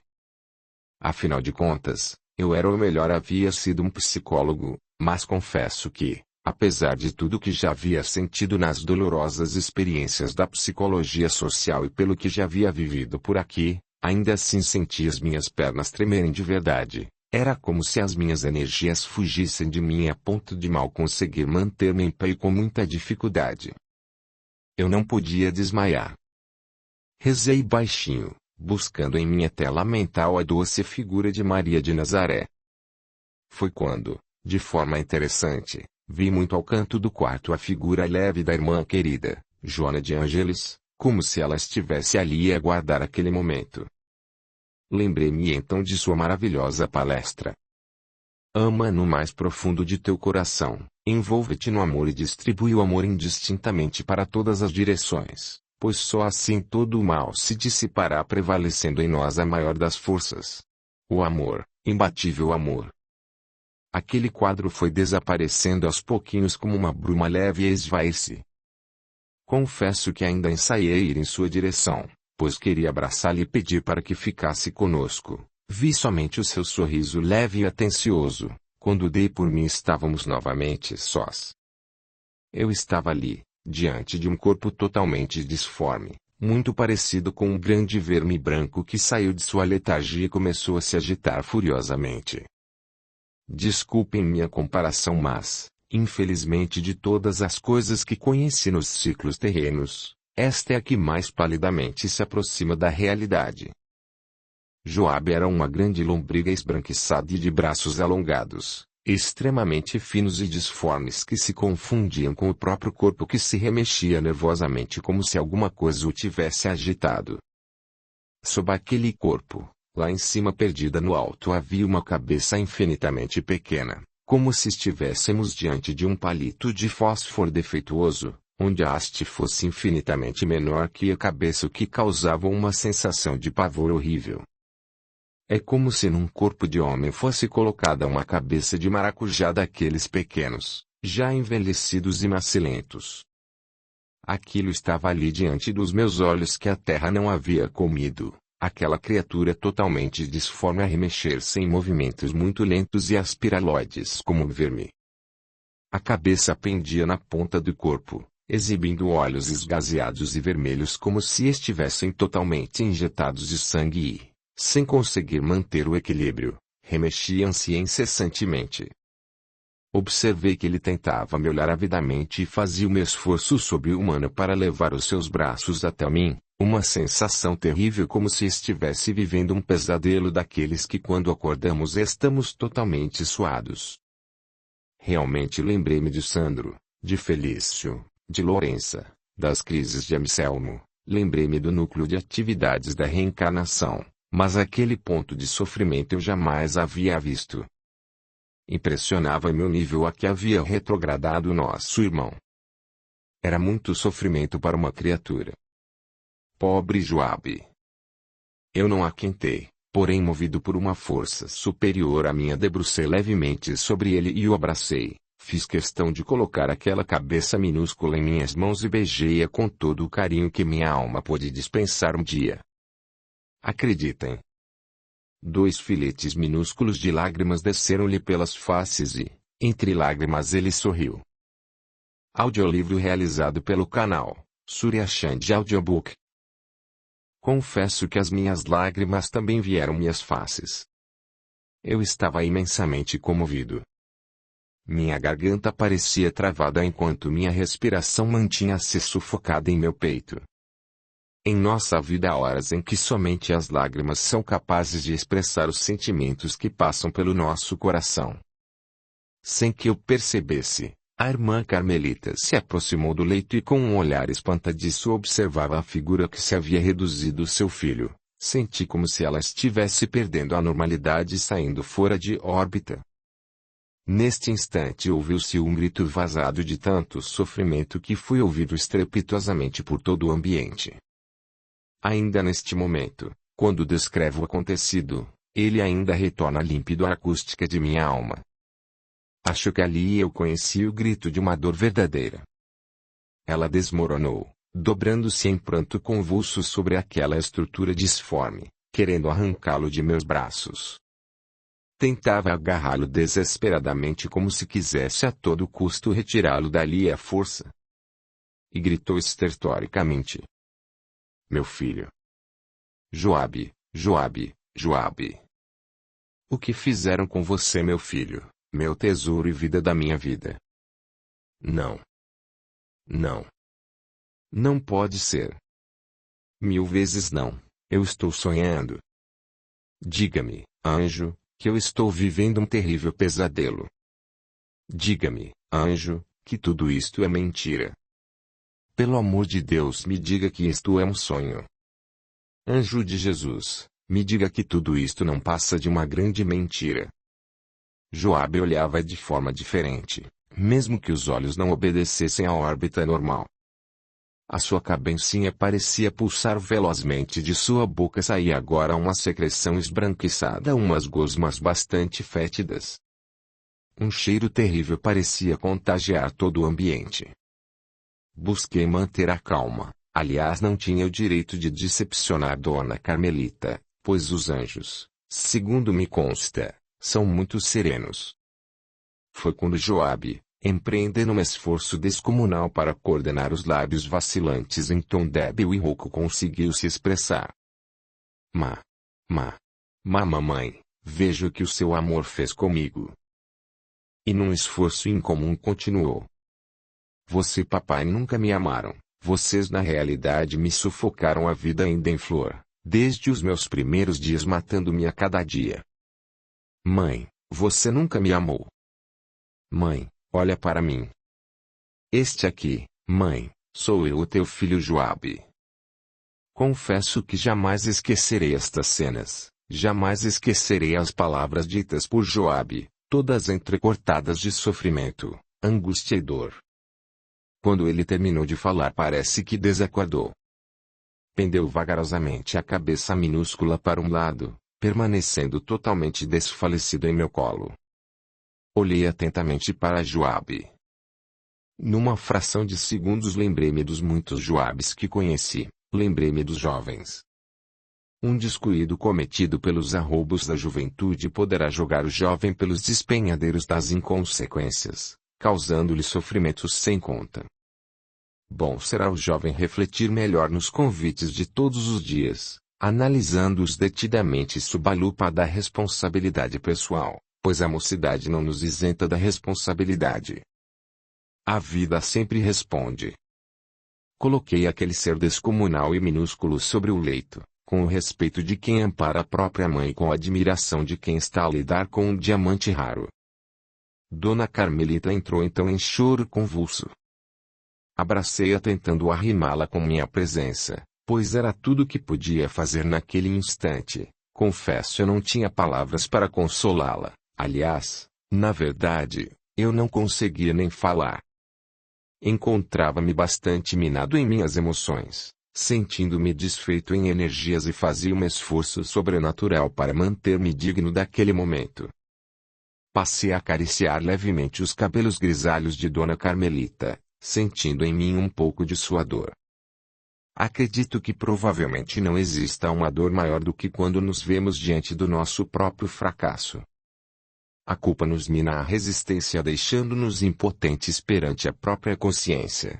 Afinal de contas, eu era ou melhor havia sido um psicólogo, mas confesso que, apesar de tudo que já havia sentido nas dolorosas experiências da psicologia social e pelo que já havia vivido por aqui, ainda assim senti as minhas pernas tremerem de verdade. Era como se as minhas energias fugissem de mim a ponto de mal conseguir manter-me em pé e com muita dificuldade. Eu não podia desmaiar. Rezei baixinho, buscando em minha tela mental a doce figura de Maria de Nazaré. Foi quando, de forma interessante, vi muito ao canto do quarto a figura leve da irmã querida, Joana de Ângeles, como se ela estivesse ali a aguardar aquele momento. Lembrei-me então de sua maravilhosa palestra. Ama no mais profundo de teu coração, envolve-te no amor e distribui o amor indistintamente para todas as direções, pois só assim todo o mal se dissipará prevalecendo em nós a maior das forças. O amor, imbatível amor. Aquele quadro foi desaparecendo aos pouquinhos como uma bruma leve a esvair-se. Confesso que ainda ensaiei ir em sua direção, pois queria abraçá-lo e pedir para que ficasse conosco. Vi somente o seu sorriso leve e atencioso, quando dei por mim estávamos novamente sós. Eu estava ali, diante de um corpo totalmente disforme, muito parecido com um grande verme branco que saiu de sua letargia e começou a se agitar furiosamente. Desculpem minha comparação, mas, Infelizmente, de todas as coisas que conheci nos ciclos terrenos, esta é a que mais palidamente se aproxima da realidade. Joabe era uma grande lombriga esbranquiçada e de braços alongados, extremamente finos e disformes, que se confundiam com o próprio corpo, que se remexia nervosamente como se alguma coisa o tivesse agitado. Sob aquele corpo, lá em cima perdida no alto, havia uma cabeça infinitamente pequena, como se estivéssemos diante de um palito de fósforo defeituoso, onde a haste fosse infinitamente menor que a cabeça, o que causava uma sensação de pavor horrível. É como se num corpo de homem fosse colocada uma cabeça de maracujá daqueles pequenos, já envelhecidos e macilentos. Aquilo estava ali diante dos meus olhos, que a terra não havia comido, aquela criatura totalmente disforme a remexer-se em movimentos muito lentos e aspiraloides como um verme. A cabeça pendia na ponta do corpo, exibindo olhos esgazeados e vermelhos como se estivessem totalmente injetados de sangue e, sem conseguir manter o equilíbrio, remexiam-se incessantemente. Observei que ele tentava me olhar avidamente e fazia um esforço sobre-humano para levar os seus braços até mim, uma sensação terrível, como se estivesse vivendo um pesadelo daqueles que quando acordamos estamos totalmente suados. Realmente lembrei-me de Sandro, de Felício, de Lourença, das crises de Anselmo, lembrei-me do núcleo de atividades da reencarnação, mas aquele ponto de sofrimento eu jamais havia visto. Impressionava-me o nível a que havia retrogradado nosso irmão. Era muito sofrimento para uma criatura. Pobre Joabe. Eu não aquentei, porém, movido por uma força superior a minha, debrucei levemente sobre ele e o abracei. Fiz questão de colocar aquela cabeça minúscula em minhas mãos e beijei-a com todo o carinho que minha alma pôde dispensar um dia. Acreditem. 2 filetes minúsculos de lágrimas desceram-lhe pelas faces e, entre lágrimas, ele sorriu. Audiolivro realizado pelo canal Surya Chand Audiobook. Confesso que as minhas lágrimas também vieram-me às faces. Eu estava imensamente comovido. Minha garganta parecia travada enquanto minha respiração mantinha-se sufocada em meu peito. Em nossa vida há horas em que somente as lágrimas são capazes de expressar os sentimentos que passam pelo nosso coração. Sem que eu percebesse, a irmã Carmelita se aproximou do leito e com um olhar espantadiço observava a figura que se havia reduzido seu filho. Senti como se ela estivesse perdendo a normalidade e saindo fora de órbita. Neste instante ouviu-se um grito vazado de tanto sofrimento que foi ouvido estrepitosamente por todo o ambiente. Ainda neste momento, quando descrevo o acontecido, ele ainda retorna límpido à acústica de minha alma. Acho que ali eu conheci o grito de uma dor verdadeira. Ela desmoronou, dobrando-se em pranto convulso sobre aquela estrutura disforme, querendo arrancá-lo de meus braços. Tentava agarrá-lo desesperadamente como se quisesse a todo custo retirá-lo dali à força. E gritou estertoricamente: meu filho! Joabe, Joabe, Joabe! O que fizeram com você, meu filho, meu tesouro e vida da minha vida? Não. Não. Não pode ser. 1000 vezes não, eu estou sonhando. Diga-me, anjo, que eu estou vivendo um terrível pesadelo. Diga-me, anjo, que tudo isto é mentira. Pelo amor de Deus, me diga que isto é um sonho. Anjo de Jesus, me diga que tudo isto não passa de uma grande mentira. Joabe olhava de forma diferente, mesmo que os olhos não obedecessem à órbita normal. A sua cabecinha parecia pulsar velozmente, de sua boca saía agora uma secreção esbranquiçada, umas gosmas bastante fétidas. Um cheiro terrível parecia contagiar todo o ambiente. Busquei manter a calma, aliás não tinha o direito de decepcionar Dona Carmelita, pois os anjos, segundo me consta, são muito serenos. Foi quando Joabe, empreendendo um esforço descomunal para coordenar os lábios vacilantes em tom débil e rouco, conseguiu se expressar. Mamãe, vejo o que o seu amor fez comigo. E num esforço incomum continuou. Você e papai nunca me amaram. Vocês na realidade me sufocaram a vida ainda em flor, desde os meus primeiros dias matando-me a cada dia. Mãe, você nunca me amou. Mãe, olha para mim. Este aqui, mãe, sou eu, o teu filho Joabe. Confesso que jamais esquecerei estas cenas, jamais esquecerei as palavras ditas por Joabe, todas entrecortadas de sofrimento, angústia e dor. Quando ele terminou de falar, parece que desacordou. Pendeu vagarosamente a cabeça minúscula para um lado, permanecendo totalmente desfalecido em meu colo. Olhei atentamente para Joabe. Numa fração de segundos lembrei-me dos muitos Joabes que conheci, lembrei-me dos jovens. Um descuido cometido pelos arroubos da juventude poderá jogar o jovem pelos despenhadeiros das inconsequências, causando-lhe sofrimentos sem conta. Bom será o jovem refletir melhor nos convites de todos os dias, analisando-os detidamente sob a lupa da responsabilidade pessoal, pois a mocidade não nos isenta da responsabilidade. A vida sempre responde. Coloquei aquele ser descomunal e minúsculo sobre o leito, com o respeito de quem ampara a própria mãe e com a admiração de quem está a lidar com um diamante raro. Dona Carmelita entrou então em choro convulso. Abracei-a tentando arrimá-la com minha presença, pois era tudo o que podia fazer naquele instante. Confesso, eu não tinha palavras para consolá-la. Aliás, na verdade, eu não conseguia nem falar. Encontrava-me bastante minado em minhas emoções, sentindo-me desfeito em energias e fazia um esforço sobrenatural para manter-me digno daquele momento. Passei a acariciar levemente os cabelos grisalhos de Dona Carmelita, sentindo em mim um pouco de sua dor. Acredito que provavelmente não exista uma dor maior do que quando nos vemos diante do nosso próprio fracasso. A culpa nos mina a resistência, deixando-nos impotentes perante a própria consciência.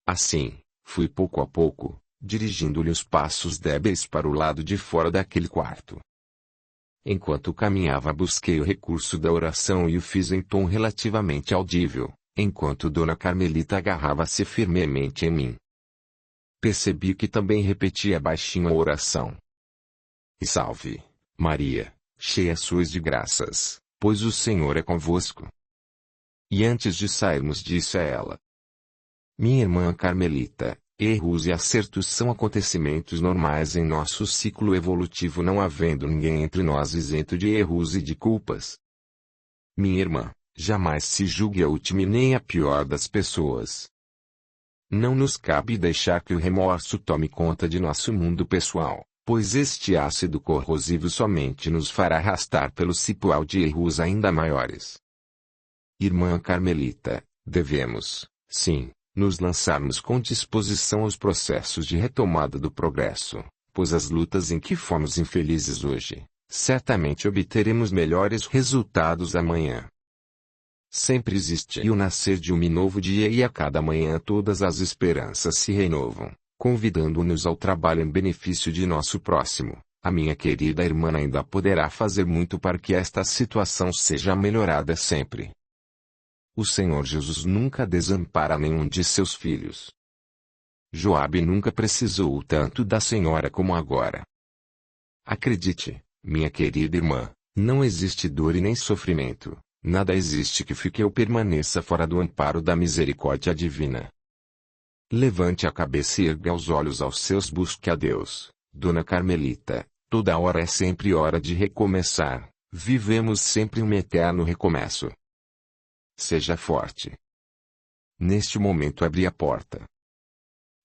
Assim, fui pouco a pouco, dirigindo-lhe os passos débeis para o lado de fora daquele quarto. Enquanto caminhava, busquei o recurso da oração e o fiz em tom relativamente audível, enquanto Dona Carmelita agarrava-se firmemente em mim. Percebi que também repetia baixinho a oração. E salve, Maria, cheia sois de graças, pois o Senhor é convosco. E antes de sairmos disse a ela: minha irmã Carmelita, erros e acertos são acontecimentos normais em nosso ciclo evolutivo, não havendo ninguém entre nós isento de erros e de culpas. Minha irmã, jamais se julgue a última e nem a pior das pessoas. Não nos cabe deixar que o remorso tome conta de nosso mundo pessoal, pois este ácido corrosivo somente nos fará arrastar pelo cipoal de erros ainda maiores. Irmã Carmelita, devemos, sim, nos lançarmos com disposição aos processos de retomada do progresso, pois as lutas em que fomos infelizes hoje, certamente obteremos melhores resultados amanhã. Sempre existe o nascer de um novo dia e a cada manhã todas as esperanças se renovam, convidando-nos ao trabalho em benefício de nosso próximo. A minha querida irmã ainda poderá fazer muito para que esta situação seja melhorada sempre. O Senhor Jesus nunca desampara nenhum de seus filhos. Joabe nunca precisou tanto da Senhora como agora. Acredite, minha querida irmã, não existe dor e nem sofrimento, nada existe que fique ou permaneça fora do amparo da misericórdia divina. Levante a cabeça e erga os olhos aos céus, busque a Deus, Dona Carmelita, toda hora é sempre hora de recomeçar, vivemos sempre um eterno recomeço. Seja forte. Neste momento abri a porta.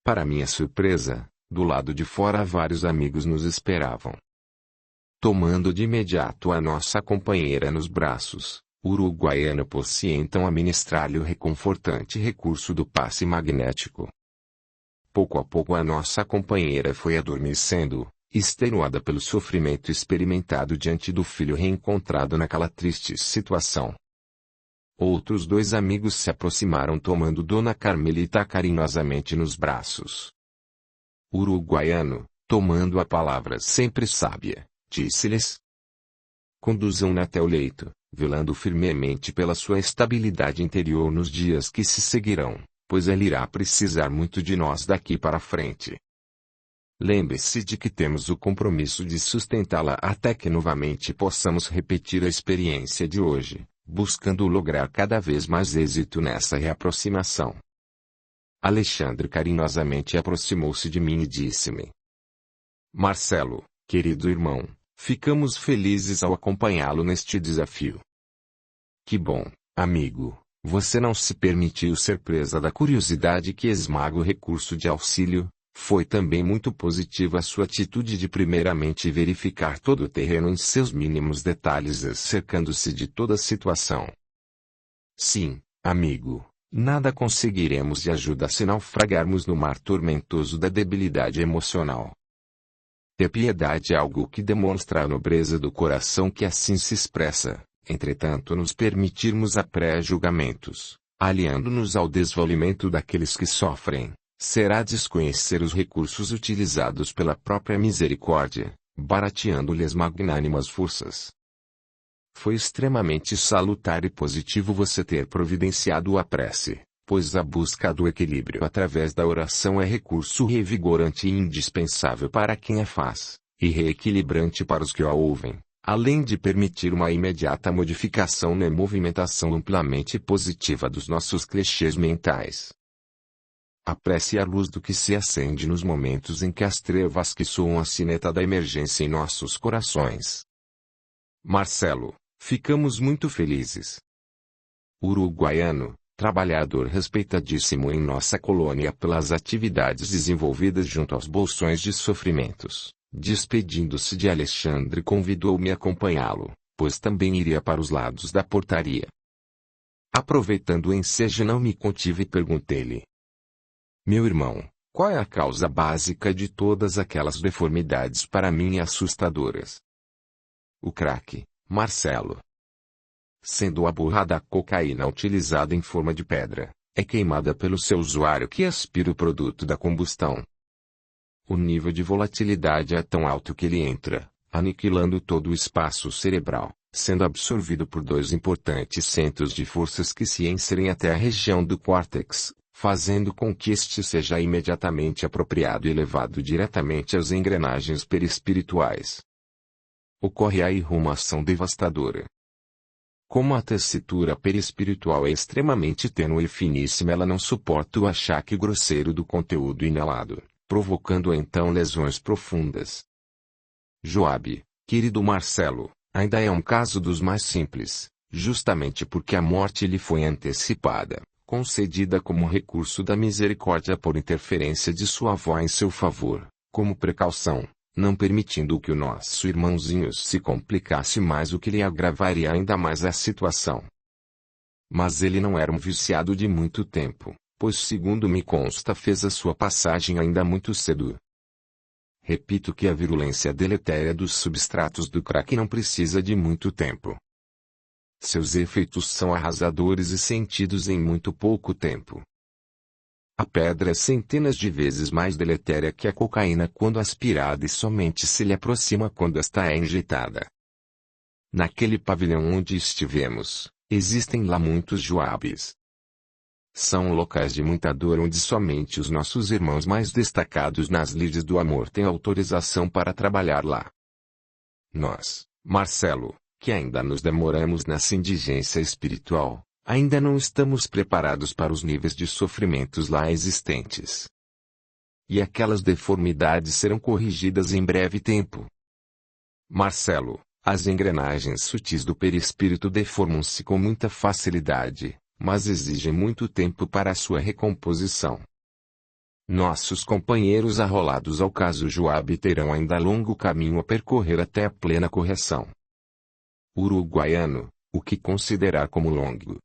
Para minha surpresa, do lado de fora vários amigos nos esperavam. Tomando de imediato a nossa companheira nos braços, o uruguaiano pôs-se então a ministrar-lhe o reconfortante recurso do passe magnético. Pouco a pouco a nossa companheira foi adormecendo, extenuada pelo sofrimento experimentado diante do filho reencontrado naquela triste situação. Outros dois amigos se aproximaram tomando Dona Carmelita carinhosamente nos braços. O uruguaiano, tomando a palavra sempre sábia, disse-lhes: conduzam-na até o leito, velando firmemente pela sua estabilidade interior nos dias que se seguirão, pois ela irá precisar muito de nós daqui para frente. Lembre-se de que temos o compromisso de sustentá-la até que novamente possamos repetir a experiência de hoje, buscando lograr cada vez mais êxito nessa reaproximação. Alexandre carinhosamente aproximou-se de mim e disse-me: Marcelo, querido irmão, ficamos felizes ao acompanhá-lo neste desafio. Que bom, amigo, você não se permitiu ser presa da curiosidade que esmaga o recurso de auxílio. Foi também muito positiva a sua atitude de primeiramente verificar todo o terreno em seus mínimos detalhes, cercando-se de toda a situação. Sim, amigo, nada conseguiremos de ajuda se naufragarmos no mar tormentoso da debilidade emocional. Ter piedade é algo que demonstra a nobreza do coração que assim se expressa, entretanto nos permitirmos a pré-julgamentos, aliando-nos ao desvalimento daqueles que sofrem, será desconhecer os recursos utilizados pela própria misericórdia, barateando-lhe as magnânimas forças. Foi extremamente salutar e positivo você ter providenciado a prece, pois a busca do equilíbrio através da oração é recurso revigorante e indispensável para quem a faz, e reequilibrante para os que a ouvem, além de permitir uma imediata modificação na movimentação amplamente positiva dos nossos clichês mentais. A prece é a luz do que se acende nos momentos em que as trevas que soam a sineta da emergência em nossos corações. Marcelo, ficamos muito felizes. Uruguaiano, trabalhador respeitadíssimo em nossa colônia pelas atividades desenvolvidas junto aos bolsões de sofrimentos, despedindo-se de Alexandre convidou-me a acompanhá-lo, pois também iria para os lados da portaria. Aproveitando o ensejo não me contive e perguntei-lhe: Meu irmão, qual é a causa básica de todas aquelas deformidades para mim assustadoras? O crack, Marcelo. Sendo a borra da cocaína utilizada em forma de pedra, é queimada pelo seu usuário que aspira o produto da combustão. O nível de volatilidade é tão alto que ele entra, aniquilando todo o espaço cerebral, sendo absorvido por dois importantes centros de forças que se inserem até a região do córtex, fazendo com que este seja imediatamente apropriado e levado diretamente às engrenagens perispirituais. Ocorre aí uma ação devastadora. Como a tessitura perispiritual é extremamente tênue e finíssima, ela não suporta o achaque grosseiro do conteúdo inalado, provocando então lesões profundas. Joabe, querido Marcelo, ainda é um caso dos mais simples, justamente porque a morte lhe foi antecipada, concedida como recurso da misericórdia por interferência de sua avó em seu favor, como precaução, não permitindo que o nosso irmãozinho se complicasse mais, o que lhe agravaria ainda mais a situação. Mas ele não era um viciado de muito tempo, pois segundo me consta fez a sua passagem ainda muito cedo. Repito que a virulência deletéria dos substratos do crack não precisa de muito tempo. Seus efeitos são arrasadores e sentidos em muito pouco tempo. A pedra é centenas de vezes mais deletéria que a cocaína quando aspirada e somente se lhe aproxima quando esta é injetada. Naquele pavilhão onde estivemos, existem lá muitos joabes. São locais de muita dor onde somente os nossos irmãos mais destacados nas lides do amor têm autorização para trabalhar lá. Nós, Marcelo, que ainda nos demoramos nessa indigência espiritual, ainda não estamos preparados para os níveis de sofrimentos lá existentes. E aquelas deformidades serão corrigidas em breve tempo. Marcelo, as engrenagens sutis do perispírito deformam-se com muita facilidade, mas exigem muito tempo para a sua recomposição. Nossos companheiros arrolados ao caso Joabe terão ainda longo caminho a percorrer até a plena correção. Uruguaiano, o que considerar como longo?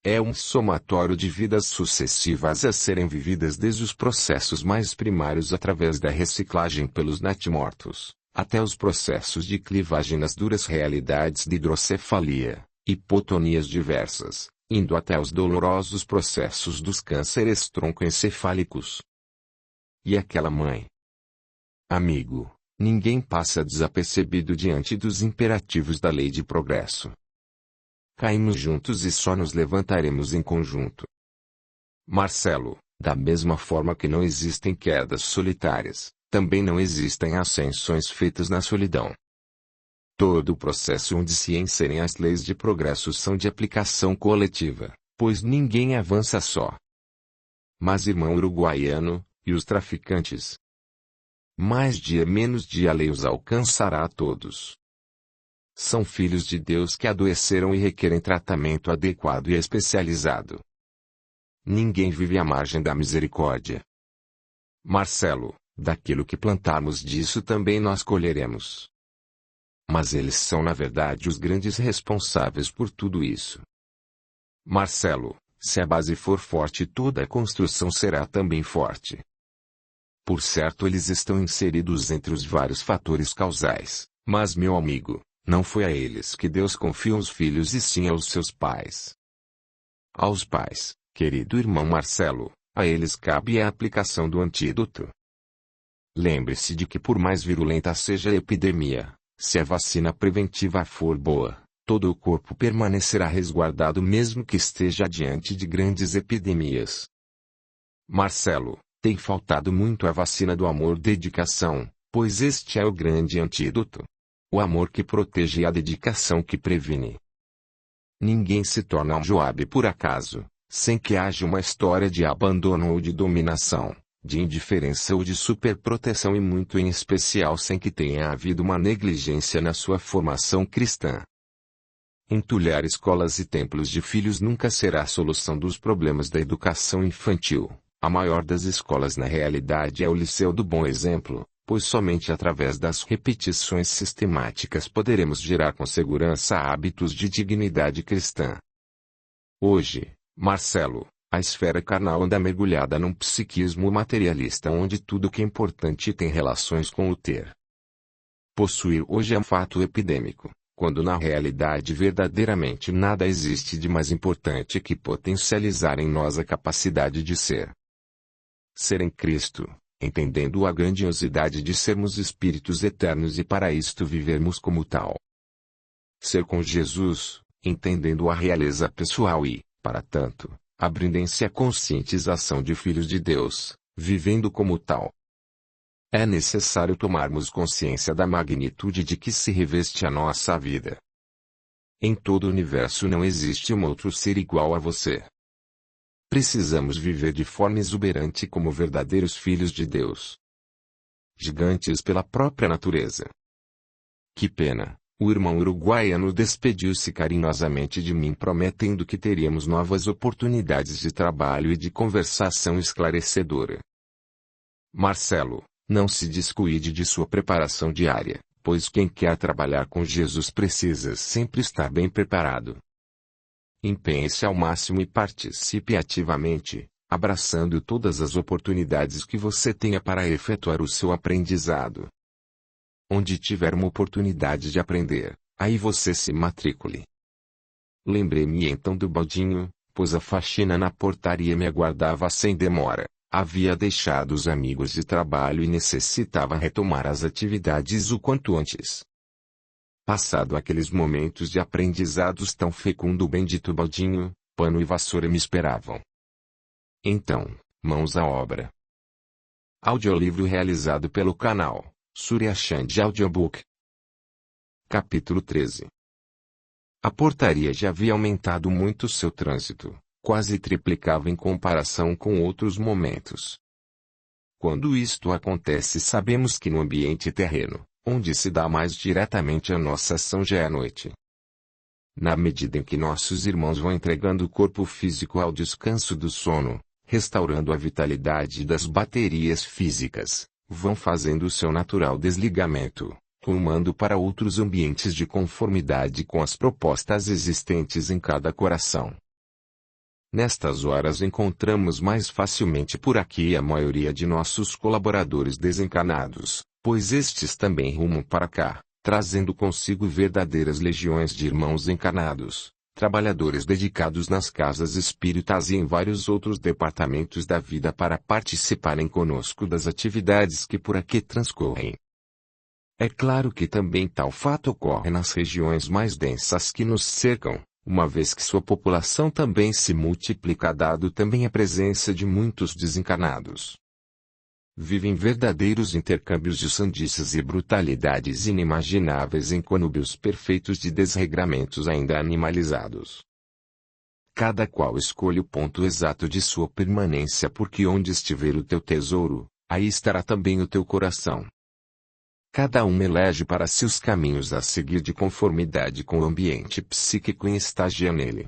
É um somatório de vidas sucessivas a serem vividas desde os processos mais primários através da reciclagem pelos natimortos, até os processos de clivagem nas duras realidades de hidrocefalia, hipotonias diversas, indo até os dolorosos processos dos cânceres troncoencefálicos. E aquela mãe? Amigo, ninguém passa desapercebido diante dos imperativos da lei de progresso. caímos juntos e só nos levantaremos em conjunto. Marcelo, da mesma forma que não existem quedas solitárias, também não existem ascensões feitas na solidão. Todo o processo onde se inserem as leis de progresso são de aplicação coletiva, pois ninguém avança só. Mas irmão uruguaiano, e os traficantes? Mais dia menos dia a lei os alcançará a todos. São filhos de Deus que adoeceram e requerem tratamento adequado e especializado. Ninguém vive à margem da misericórdia. Marcelo, daquilo que plantarmos disso também nós colheremos. Mas eles são na verdade os grandes responsáveis por tudo isso. Marcelo, se a base for forte toda a construção será também forte. Por certo eles estão inseridos entre os vários fatores causais, mas meu amigo, não foi a eles que Deus confiou os filhos e sim aos seus pais. Aos pais, querido irmão Marcelo, a eles cabe a aplicação do antídoto. Lembre-se de que por mais virulenta seja a epidemia, se a vacina preventiva for boa, todo o corpo permanecerá resguardado mesmo que esteja diante de grandes epidemias. Marcelo, tem faltado muito a vacina do amor-dedicação, pois este é o grande antídoto. O amor que protege e a dedicação que previne. Ninguém se torna um Joabe por acaso, sem que haja uma história de abandono ou de dominação, de indiferença ou de superproteção e muito em especial sem que tenha havido uma negligência na sua formação cristã. Entulhar escolas e templos de filhos nunca será a solução dos problemas da educação infantil. A maior das escolas na realidade é o Liceu do Bom Exemplo, pois somente através das repetições sistemáticas poderemos gerar com segurança hábitos de dignidade cristã. Hoje, Marcelo, a esfera carnal anda mergulhada num psiquismo materialista onde tudo que é importante tem relações com o ter. Possuir hoje é um fato epidêmico, quando na realidade verdadeiramente nada existe de mais importante que potencializar em nós a capacidade de ser. Ser em Cristo, entendendo a grandiosidade de sermos espíritos eternos e para isto vivermos como tal. Ser com Jesus, entendendo a realeza pessoal e, para tanto, abrindo-se à conscientização de filhos de Deus, vivendo como tal. É necessário tomarmos consciência da magnitude de que se reveste a nossa vida. Em todo o universo não existe um outro ser igual a você. Precisamos viver de forma exuberante como verdadeiros filhos de Deus. Gigantes pela própria natureza. Que pena, o irmão uruguaiano despediu-se carinhosamente de mim prometendo que teríamos novas oportunidades de trabalho e de conversação esclarecedora. Marcelo, não se descuide de sua preparação diária, pois quem quer trabalhar com Jesus precisa sempre estar bem preparado. Empenhe-se ao máximo e participe ativamente, abraçando todas as oportunidades que você tenha para efetuar o seu aprendizado. Onde tiver uma oportunidade de aprender, aí você se matricule. Lembrei-me então do baldinho, pois a faxina na portaria me aguardava sem demora. Havia deixado os amigos de trabalho e necessitava retomar as atividades o quanto antes. Passado aqueles momentos de aprendizados tão fecundo o bendito baldinho, pano e vassoura me esperavam. Então, mãos à obra. Audiolivro realizado pelo canal Surya Chand Audiobook. Capítulo 13. A portaria já havia aumentado muito seu trânsito, quase triplicava em comparação com outros momentos. Quando isto acontece sabemos que no ambiente terreno, onde se dá mais diretamente a nossa ação já é a noite. Na medida em que nossos irmãos vão entregando o corpo físico ao descanso do sono, restaurando a vitalidade das baterias físicas, vão fazendo o seu natural desligamento, rumando para outros ambientes de conformidade com as propostas existentes em cada coração. Nestas horas encontramos mais facilmente por aqui a maioria de nossos colaboradores desencarnados, pois estes também rumam para cá, trazendo consigo verdadeiras legiões de irmãos encarnados, trabalhadores dedicados nas casas espíritas e em vários outros departamentos da vida para participarem conosco das atividades que por aqui transcorrem. É claro que também tal fato ocorre nas regiões mais densas que nos cercam, uma vez que sua população também se multiplica, dado também a presença de muitos desencarnados. Vivem verdadeiros intercâmbios de sandices e brutalidades inimagináveis em conúbios perfeitos de desregramentos ainda animalizados. Cada qual escolhe o ponto exato de sua permanência, porque onde estiver o teu tesouro, aí estará também o teu coração. Cada um elege para si os caminhos a seguir de conformidade com o ambiente psíquico em estagia nele.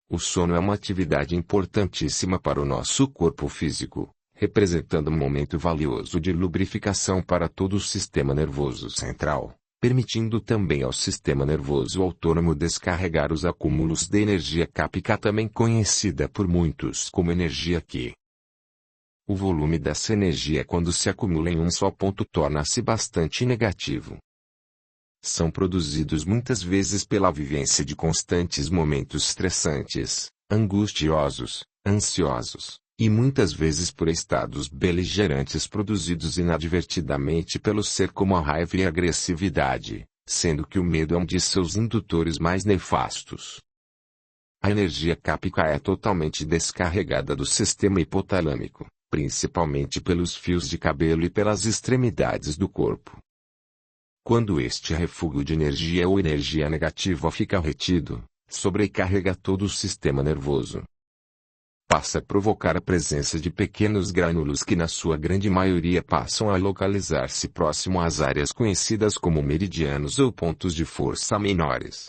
O sono é uma atividade importantíssima para o nosso corpo físico, representando um momento valioso de lubrificação para todo o sistema nervoso central, permitindo também ao sistema nervoso autônomo descarregar os acúmulos de energia cápica, também conhecida por muitos como energia Qi. O volume dessa energia, quando se acumula em um só ponto, torna-se bastante negativo. São produzidos muitas vezes pela vivência de constantes momentos estressantes, angustiosos, ansiosos, e muitas vezes por estados beligerantes produzidos inadvertidamente pelo ser, como a raiva e a agressividade, sendo que o medo é um de seus indutores mais nefastos. A energia cápica é totalmente descarregada do sistema hipotalâmico, principalmente pelos fios de cabelo e pelas extremidades do corpo. Quando este refúgio de energia ou energia negativa fica retido, sobrecarrega todo o sistema nervoso. Passa a provocar a presença de pequenos grânulos que, na sua grande maioria, passam a localizar-se próximo às áreas conhecidas como meridianos ou pontos de força menores.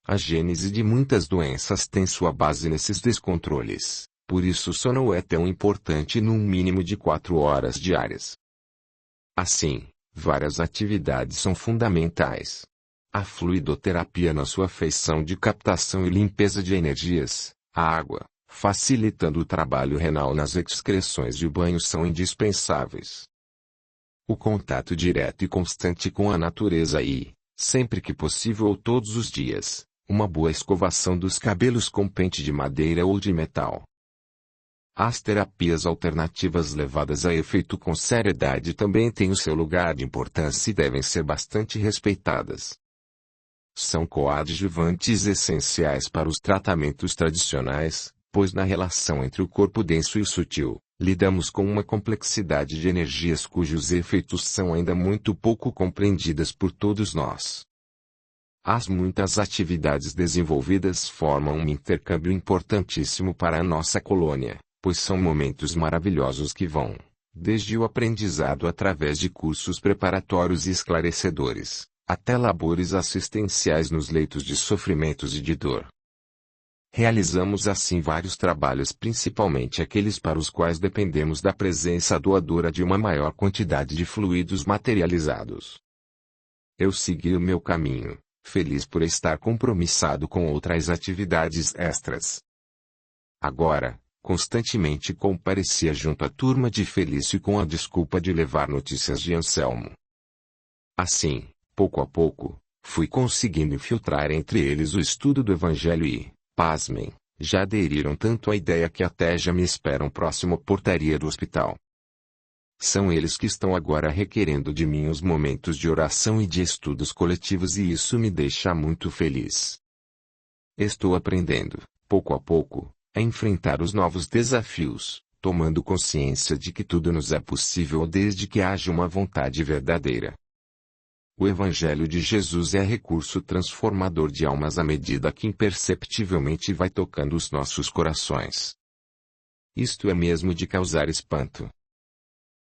A gênese de muitas doenças tem sua base nesses descontroles, por isso o sono é tão importante num mínimo de 4 horas diárias. Assim, várias atividades são fundamentais. A fluidoterapia na sua feição de captação e limpeza de energias, a água, facilitando o trabalho renal nas excreções e o banho são indispensáveis. O contato direto e constante com a natureza e, sempre que possível ou todos os dias, uma boa escovação dos cabelos com pente de madeira ou de metal. As terapias alternativas levadas a efeito com seriedade também têm o seu lugar de importância e devem ser bastante respeitadas. São coadjuvantes essenciais para os tratamentos tradicionais, pois na relação entre o corpo denso e o sutil, lidamos com uma complexidade de energias cujos efeitos são ainda muito pouco compreendidas por todos nós. As muitas atividades desenvolvidas formam um intercâmbio importantíssimo para a nossa colônia, pois são momentos maravilhosos que vão, desde o aprendizado através de cursos preparatórios e esclarecedores, até labores assistenciais nos leitos de sofrimentos e de dor. Realizamos assim vários trabalhos, principalmente aqueles para os quais dependemos da presença doadora de uma maior quantidade de fluidos materializados. Eu segui o meu caminho, feliz por estar compromissado com outras atividades extras. Agora, constantemente comparecia junto à turma de Felício com a desculpa de levar notícias de Anselmo. Assim, pouco a pouco, fui conseguindo infiltrar entre eles o estudo do Evangelho e, pasmem, já aderiram tanto à ideia que até já me esperam próximo à portaria do hospital. São eles que estão agora requerendo de mim os momentos de oração e de estudos coletivos, e isso me deixa muito feliz. Estou aprendendo, pouco a pouco, a enfrentar os novos desafios, tomando consciência de que tudo nos é possível desde que haja uma vontade verdadeira. O Evangelho de Jesus é recurso transformador de almas à medida que imperceptivelmente vai tocando os nossos corações. Isto é mesmo de causar espanto.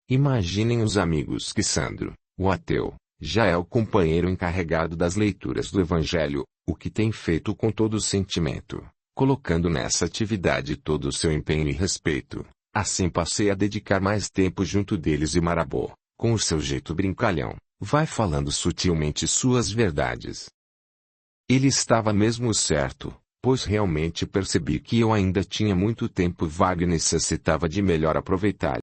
Imaginem os amigos que Sandro, o ateu, já é o companheiro encarregado das leituras do Evangelho, o que tem feito com todo o sentimento, colocando nessa atividade todo o seu empenho e respeito. Assim passei a dedicar mais tempo junto deles, e Marabô, com o seu jeito brincalhão, vai falando sutilmente suas verdades. Ele estava mesmo certo, pois realmente percebi que eu ainda tinha muito tempo vago e necessitava de melhor aproveitar.